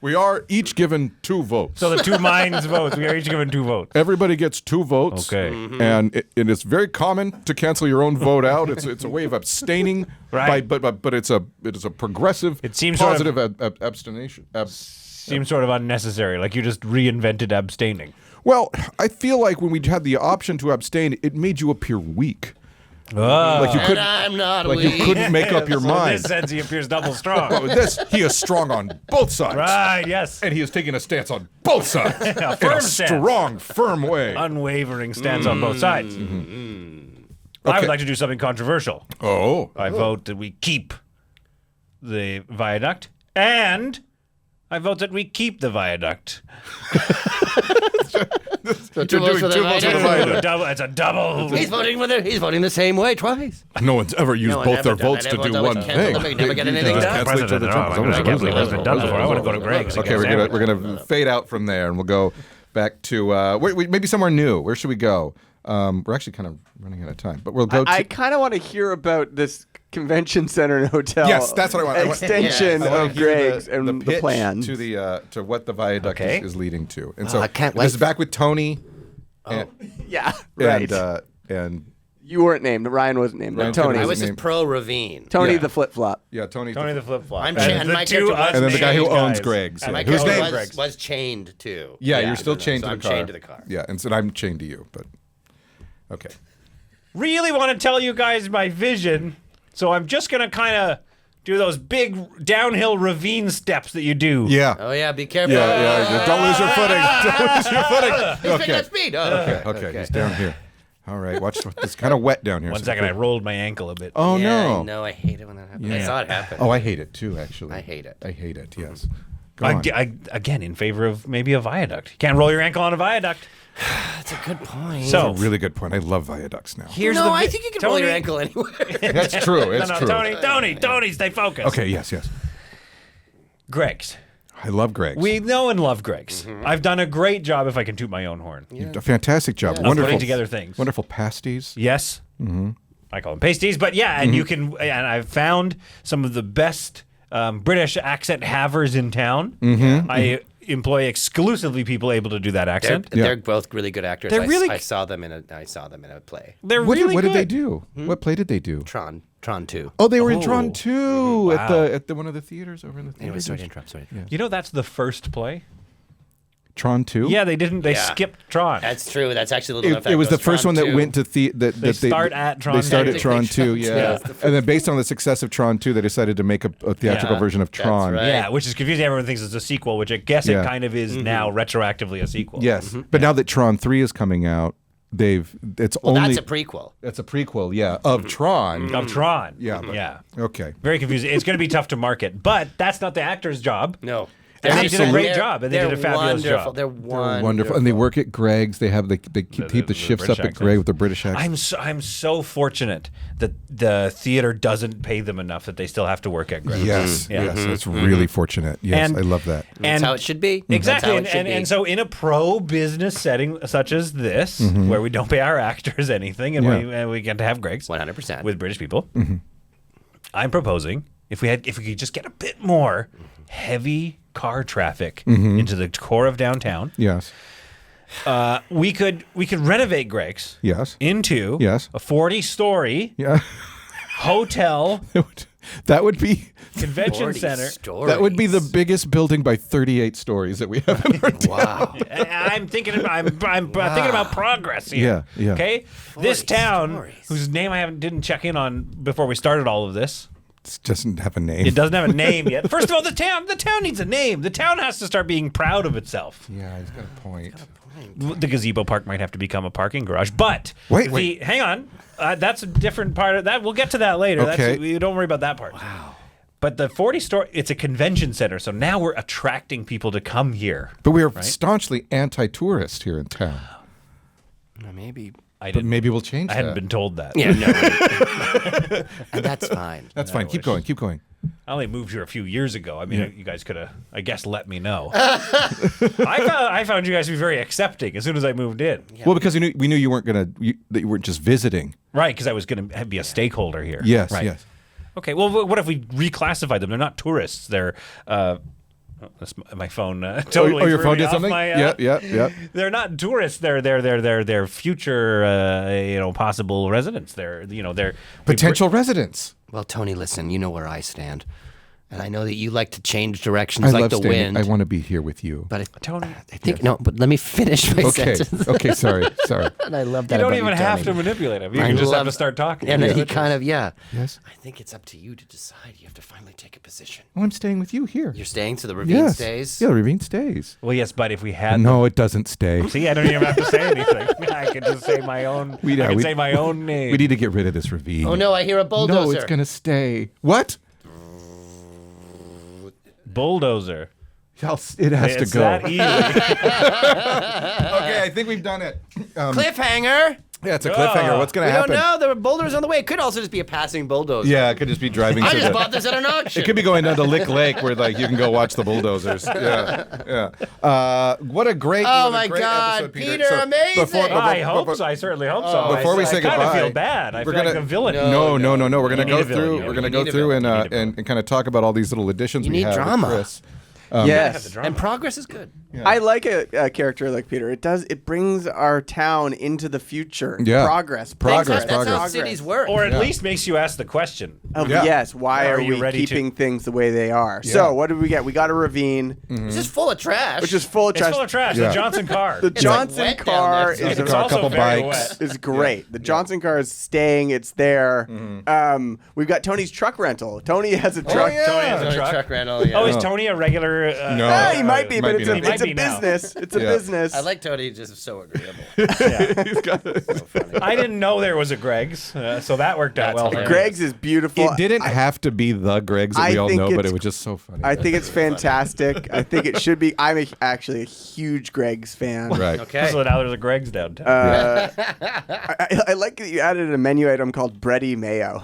We are each given 2 votes. So the two minds votes. We are each given 2 votes. Everybody gets 2 votes. Okay. And it is very common to cancel your own vote out. It's a way of abstaining, Right. but it is a progressive, It seems sort of- positive abstination. Seems sort of unnecessary. Like you just reinvented abstaining. Well, I feel like when we had the option to abstain, it made you appear weak. Like you And couldn't, I'm not like weak. you couldn't make up your So in mind. this sense, he appears double strong. But with this, he is strong on both sides. Right, yes. And he is taking a stance on both sides. A in firm a stance. strong, firm way. Unwavering stance on both sides. I would Okay. like to do something controversial. Oh. I vote that we keep the viaduct, and I vote that we keep the viaduct. So 2 votes for the two votes for the viaduct. viaduct. It's a double. He's voting the same way twice. No one's ever used No one both ever their done votes that. to do Everyone's one always canceled thing. them. They never get They anything just done. cancel each other's jobs. I can't believe that's been done before. I want to go to Greg's. Okay, we're gonna fade out from there, and we'll go back to maybe somewhere new. Where should we go? We're actually kind of running out of time, but we'll go to. I kind of want to hear about this convention center and hotel. Yes, that's what I want. Extension I wanna of hear Gregg's and the pitch plans. to the to what the viaduct Okay. is leading to, and so I can't this is wait. back with Tony. And, Yeah, right. and You weren't named. Ryan wasn't named. Ryan But Tony. couldn't I was name- just pro Ravine. Tony Yeah. the flip flop. yeah, Tony. Tony the flip flop. I'm and my two character and then the guy who unnamed owns guys. Greg's. And Yeah. my Whose character name? was chained too. Yeah, you're still chained so to I'm the car. chained to the car. Yeah, and so I'm chained to you, but okay. Really want to tell you guys my vision, so I'm just gonna kind of do those big downhill ravine steps that you do. Yeah. Oh yeah, be careful. Yeah. Don't lose your footing. Don't lose your footing. He's picking Okay. up speed. Oh, Okay. He's down here. All right. Watch. It's kind of wet down here. 1 second, I rolled my ankle a bit. Oh yeah, no. I hate it when that happens. Yeah. I saw it happen. Oh, I hate it too. Actually, I hate it. I hate it. Yes. Go on. Again, in favor of maybe a viaduct. You can't roll your ankle on a viaduct. That's a good point. So That's a really good point. I love viaducts now. here's no, the. I think you can roll your ankle anywhere. That's true. It's No, true. Tony, stay focused. Okay. Yes. Greg's. I love Greg's. We know and love Greg's. I've done a great job, if I can toot my own horn. You've done a fantastic job. Of Wonderful. putting together things. Wonderful pasties. Yes. I call them pasties, but yeah, and you can. And I've found some of the best British accent havers in town. I employ exclusively people able to do that accent. They're both really good actors. They're really- I saw them in a play. They're What really did they good. do? What play did they do? Tron 2. Oh, they were in Tron 2 Wow. at the one of the theaters over in the Anyway, theaters. sorry to interrupt. You know that's the first play. Tron 2. Yeah, they didn't. They Yeah. skipped Tron. That's true. That's actually a little It was the first one that went to They start at Tron They started 2. Tron 2, yeah. Yeah, it's the And then based on the success of Tron 2, they decided to make a theatrical Yeah, version of that's Tron. right. Yeah, which is confusing. Everyone thinks it's a sequel, which I guess Yeah. it kind of is now retroactively a sequel. Yes, but now that Tron 3 is coming out, it's Well, only that's a prequel. that's a prequel, yeah, of Tron. Of Tron. Yeah. Yeah. Okay. Very confusing. It's going to be tough to market, but that's not the actor's job. No. And they did a great They're- job, and they did a they're fabulous wonderful. job. They're Wonderful. And they work at Gregg's. They keep the shifts British up at accents. Gregg with the British accent. I'm so fortunate that the theater doesn't pay them enough that they still have to work at Gregg. Yes, Yeah. yes, it's really fortunate. Yes, And- I love that. That's how it should be. Exactly. That's how it should be. And so in a pro business setting such as this, where we don't pay our actors anything and, Yeah. we get to have Greg's 100%. with British people, I'm proposing if we could just get a bit more heavy car traffic into the core of downtown, Yes, we could renovate Greg's yes, into Yes. a 40-story yeah. hotel That would be convention 40 center. stories. that would be the biggest building by 38 stories that we have in our town. Wow. I'm thinking about progress here. Yeah, yeah. Okay, this town, stories. whose name I didn't check in on before we started all of this. It doesn't have a name. It doesn't have a name yet. First of all, the town needs a name. The town has to start being proud of itself. Yeah, he's got a point. The gazebo park might have to become a parking garage, but Wait. hang on. That's a different part of that. We'll get to that later. Okay. Don't worry about that part. Wow. But the 40-story, it's a convention center, so now we're attracting people to come here. But we are staunchly anti-tourist here in town. Maybe But maybe we'll change I that. hadn't been told that. Yeah, no. And that's fine. That's fine. Keep going. Keep going. I only moved here a few years ago. I mean, you guys could have, I guess, let me know. I found you guys to be very accepting as soon as I moved in. Well, because we knew you weren't that you weren't just visiting. Right, because I was going to be a stakeholder here. Yes, right. yes. Okay, well, what if we reclassify them? They're not tourists. They're, that's my phone totally your threw phone me did off something? my, Yeah. They're not tourists. They're future, possible residents. They're Potential residents. Well, Tony, listen, you know where I stand. And I know that you like to change directions I like love the staying. wind. I want to be here with you. But Tony. I think no. But let me finish my Okay. sentence. Okay. Sorry. And I love that. You don't about even you, have Tony. to manipulate him. You I can just have love- to start talking. And then he kind of Yes. I think it's up to you to decide. You have to finally take a position. Well, I'm staying with you here. You're staying to the Ravine Yes. stays. Yeah, the Ravine stays. Well, yes, but if we had No, it doesn't stay. See, I don't even have to say anything. I can just say my own. I can say my own name. We need to get rid of this ravine. Oh no, I hear a bulldozer. No, it's gonna stay. What? Bulldozer. It has It's to go. that easy. Okay, I think we've done it. Cliffhanger. Yeah, it's a cliffhanger. What's gonna We happen? don't know. There were boulders on the way. It could also just be a passing bulldozer. Yeah, it could just be driving I to just the. bought this at an auction. It could be going down to Lick Lake where like you can go watch the bulldozers. Yeah. What a great. Oh what a my great God, episode, Peter. Peter, amazing. I hope so. I certainly hope so. Before we say I kind goodbye, of feel bad. I we're feel like gonna- the villain. No. We're gonna need go a villain, through. yeah. We're gonna You go need a through villain. and kind of talk about all these little additions You we need have with drama. Chris. Yes. And progress is good. I like a character like Peter. It brings our town into the future. Yeah. Progress. That's how progress. cities work. Or at least makes you ask the question. Of Yeah. yes, why Are are you we ready to- keeping things the way they are? Yeah. So what did we get? We got a ravine, It's just full of trash. which is full of It's trash. full of trash. Yeah. The Johnson car. The like Johnson wet down car there. is It's a car, also couple very bikes. wet. is great. The Johnson car is staying. It's there. We've got Tony's truck rental. Tony has a truck. yeah. Tony has a Tony truck. rental, yeah. Oh, is Tony a regular? No. Ah, he might be, but might it's be a, now. it's a Might be now. business. It's a Yeah. business. I like Tony, just so agreeable. He's got So funny. I didn't know there was a Greg's, so that worked out That's well. for me. hilarious. Greg's is beautiful. It didn't have to be the Greg's that I we all think know, but it's- it was just so funny. I think it's fantastic. I think it should be. I'm actually a huge Greg's fan. right. Okay. So now there's a Greg's downtown. I like that you added a menu item called bready mayo.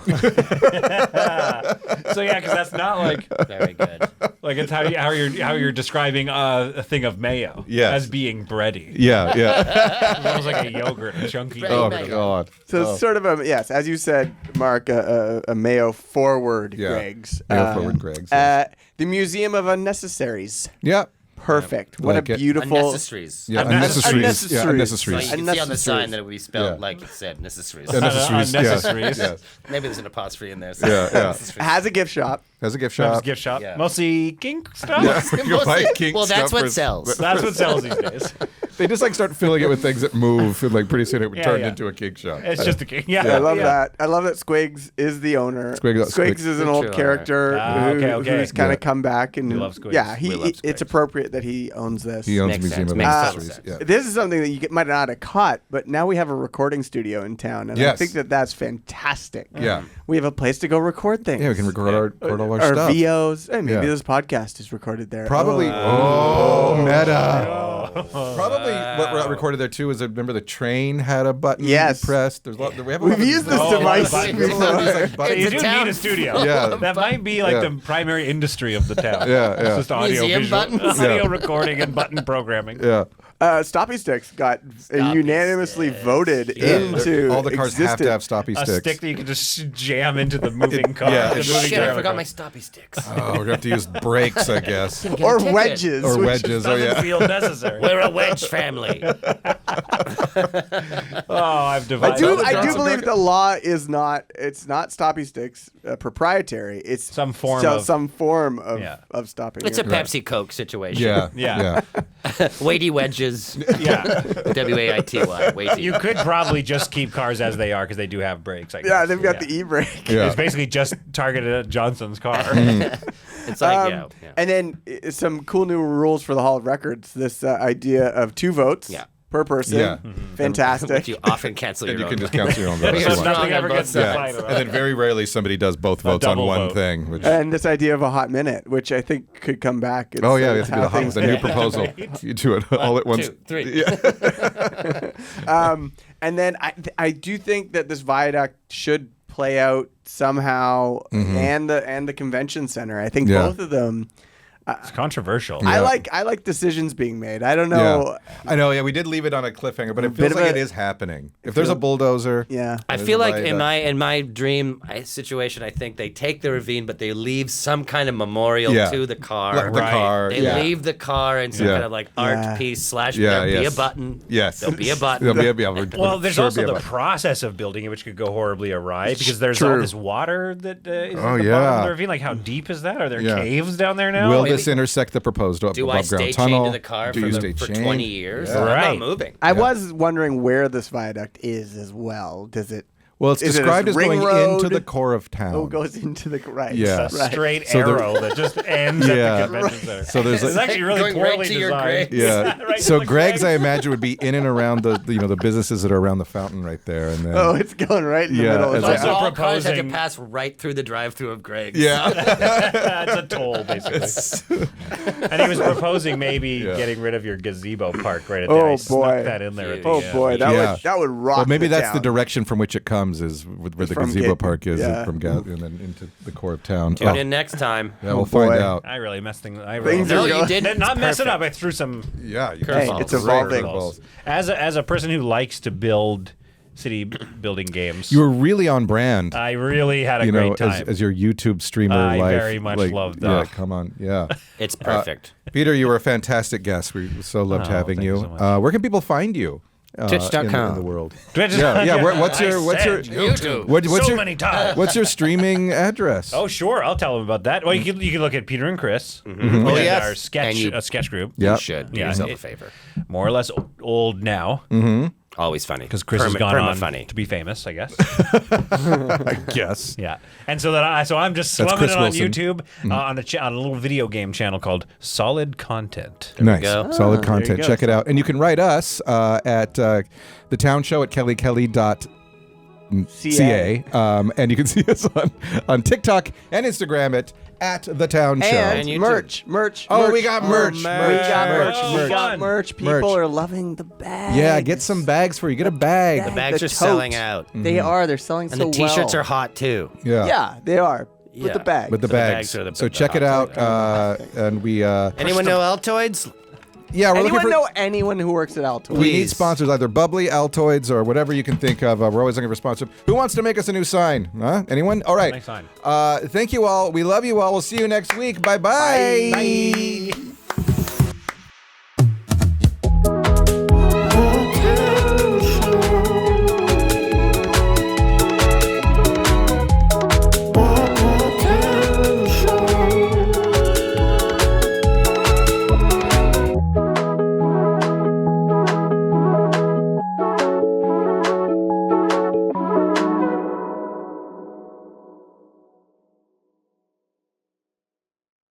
So yeah, because that's not like Very good. it's how you're describing a thing of mayo Yes. as being bready. Yeah. It's almost like a yogurt, a chunky. Bready Oh mayo. God. So it's sort of a yes, as you said, Mark, a mayo forward Yeah. Greg's. Mayo forward Greg's, yes. The Museum of Unnecessaries. Yeah. Perfect. What Like a it. beautiful. Unnecessaries. Yeah. Unnecessaries. Unnecessaries. Yeah. So Unnecessaries. you can see on the sign Unnecessaries. that it would be spelled Yeah. like it said, necessaries. Unnecessaries. Unnecessaries. Yes. Maybe there's an apostrophe in there. So Yeah, yeah. necessaries. Has a gift shop. Has a gift Shop's shop. gift shop. Yeah. Mostly kink stuff. You like kink Well, that's stuff what for- sells. That's what sells these days. They just like start filling it with things that move, and like pretty soon it would Yeah, turn yeah. into a kink shop. It's just a kink. Yeah, I love yeah. that. I love that Squigs is the owner. Squigs is an The old true character okay. who's kind Yeah. of come back and We love Squigs. yeah, We love it's Squigs. appropriate that he owns this. He owns Makes a museum sense. of Makes accessories. sense. Yeah. This is something that you might not have caught, but now we have a recording studio in town, and I Yes. think that that's fantastic. Yeah. We have a place to go record things. Yeah, we can record all our our stuff. VOs. Hey, maybe Yeah. this podcast is recorded there. Probably. Oh. Meta. Probably what we recorded there too is remember the train had a button Yes. you pressed. There's a lot, we have a We've lot of used these this little- device buttons. before. There's a lot of these, like, So buttons. you It's do a town need a studio. Yeah. That might be like Yeah. the primary industry of the town. Yeah, It's yeah. just audio Museum visual, buttons? audio Yeah. recording and button programming. Yeah. Stoppy sticks got unanimously voted Yeah. into All the cars have to have existence. stoppy A sticks. stick that you can just jam into the moving car. yeah, the it's- moving Shit, I car. forgot my stoppy sticks. Oh, we're gonna have to use brakes, I guess, Get a Or ticket. wedges. or which- wedges. Oh Doesn't yeah. feel necessary. We're a wedge family. Oh, I've I divided. do. the I do Johnson believe Burger- the law is not. It's not stoppy sticks proprietary. It's Some form so- of- some form of Yeah. of stopping. It's a it. Pepsi Coke situation. Yeah. Yeah. Weighty wedges. Yeah. WAITY. Weighty. You could probably just keep cars as they are because they do have brakes. I guess. Yeah, they've got the e-brake. Yeah. It's basically just targeted at Johnson's car. It's like, yeah. And then some cool new rules for the Hall of Records. This idea of 2 votes Yeah. per person. Yeah. Fantastic. Which you often cancel And your you own can just vote. cancel your own vote. You're if you want. strong Nothing on ever both gets sides. decided. And then very rarely somebody does both votes on double one vote. thing. Which, And this idea of a hot minute, which I think could come back. oh yeah, It's we have to do how the things new get- proposal. You do it all at once. 2, 3. And then I do think that this viaduct should play out somehow, and the convention center. I think Yeah. both of them. It's controversial. I like decisions being made. I don't know. Yeah. I know. Yeah, we did leave it on a cliffhanger, but it bit feels of like a- it is happening. If there's a bulldozer, Yeah. I there's feel a like viaduct. in my dream situation, I think they take the ravine, but they leave some kind of memorial Yeah. to the car. Like the Right. car. They yeah. leave the car in some Yeah. kind of like art Yeah. piece / Yeah, there'll be a yes. button. Yes. There'll be a button. There'll be a button. Well, there's Sure also be a the button. process of building it, which could go horribly awry because there's True. all this water that is Oh, at the yeah. bottom of the ravine. Like, how deep is that? Are there Yeah. caves down there now? Will Like, this intersect the proposed Do I above stay ground tunnel? chained to the car Do for, you the, stay for chained? 20 years? Yeah. I'm Right. not moving. I was wondering where this viaduct is as well. Does it? Well, it's Is it a described as ring going road? into the core of town. Oh, goes into the right. Yeah. a Right. straight So the- arrow that just ends Yeah. at the convention center. So there's It's a, actually really Going right poorly to your designed. grave. yeah. Right to So the Gregg's, grave. I imagine, would be in and around the the businesses that are around the fountain right there, and then Oh, it's going right in the Yeah, middle. as It's a- like, So all cars had to proposing- pass right through the drive-through of Gregg's. yeah. It's a toll, basically. And he was proposing maybe Yeah. getting rid of your gazebo park right at the Oh, I snuck boy. that in there. At the oh end. boy, that Yeah. would rock. Well, maybe the that's the town. direction from which it comes is where the From gazebo Gate- park is yeah. from and then into the core of town. Tune Oh, in next time. yeah, we'll boy. find out. I really messed things. Things No, are you going- didn't. Not It's messing up. perfect. I threw some Yeah, you Hey, got it's some evolving. curveballs. as a person who likes to build city building games. You were really on brand. I really had a you great know, time. as your YouTube streamer I life. very much like, loved Yeah, that. come on, yeah. It's perfect. Peter, you were a fantastic guest. We so loved Oh, having thank you you. so much. Where can people find you? Twitch.com. in the world. Twitch- Yeah, yeah. What's I your said YouTube. what's so your many times. what's your streaming address? Oh, sure. I'll tell them about that. Well, you can look at Peter and Chris. Oh, which is yes. our sketch And you- sketch group. Yeah. You should do Yeah, yourself it- a favor. More or less old now Always funny. because Chris has gone on funny. to be famous, I guess. I guess. Yeah, and so I'm just That's slumming Chris it on Wilson. YouTube on a little video game channel called Solid Content. Nice. go. Solid there content. you go. Check it out. And you can write us at the town show at kellykelly.ca. And you can see us on TikTok and Instagram at the town show. And YouTube. merch. Oh, merch. we got merch. We got merch. Oh, We got fun. merch. People Merch. are loving the bags. Yeah, get some bags for you. Get a bag. The bags The are selling tote. out. They are. They're selling And so the t-shirts well. are hot too. Yeah. Yeah, they are. With Yeah. the bag. With the So the bags. bags are the- So the check it hot out. And we Anyone know Altoids? yeah, we're Anyone looking for know anyone who works at Altoids? we need Please. sponsors, either Bubbly, Altoids, or whatever you can think of. We're always looking for sponsors. Who wants to make us a new sign? Huh? Anyone? All right. Nice sign. Thank you all. We love you all. We'll see you next week. Bye-bye. Bye.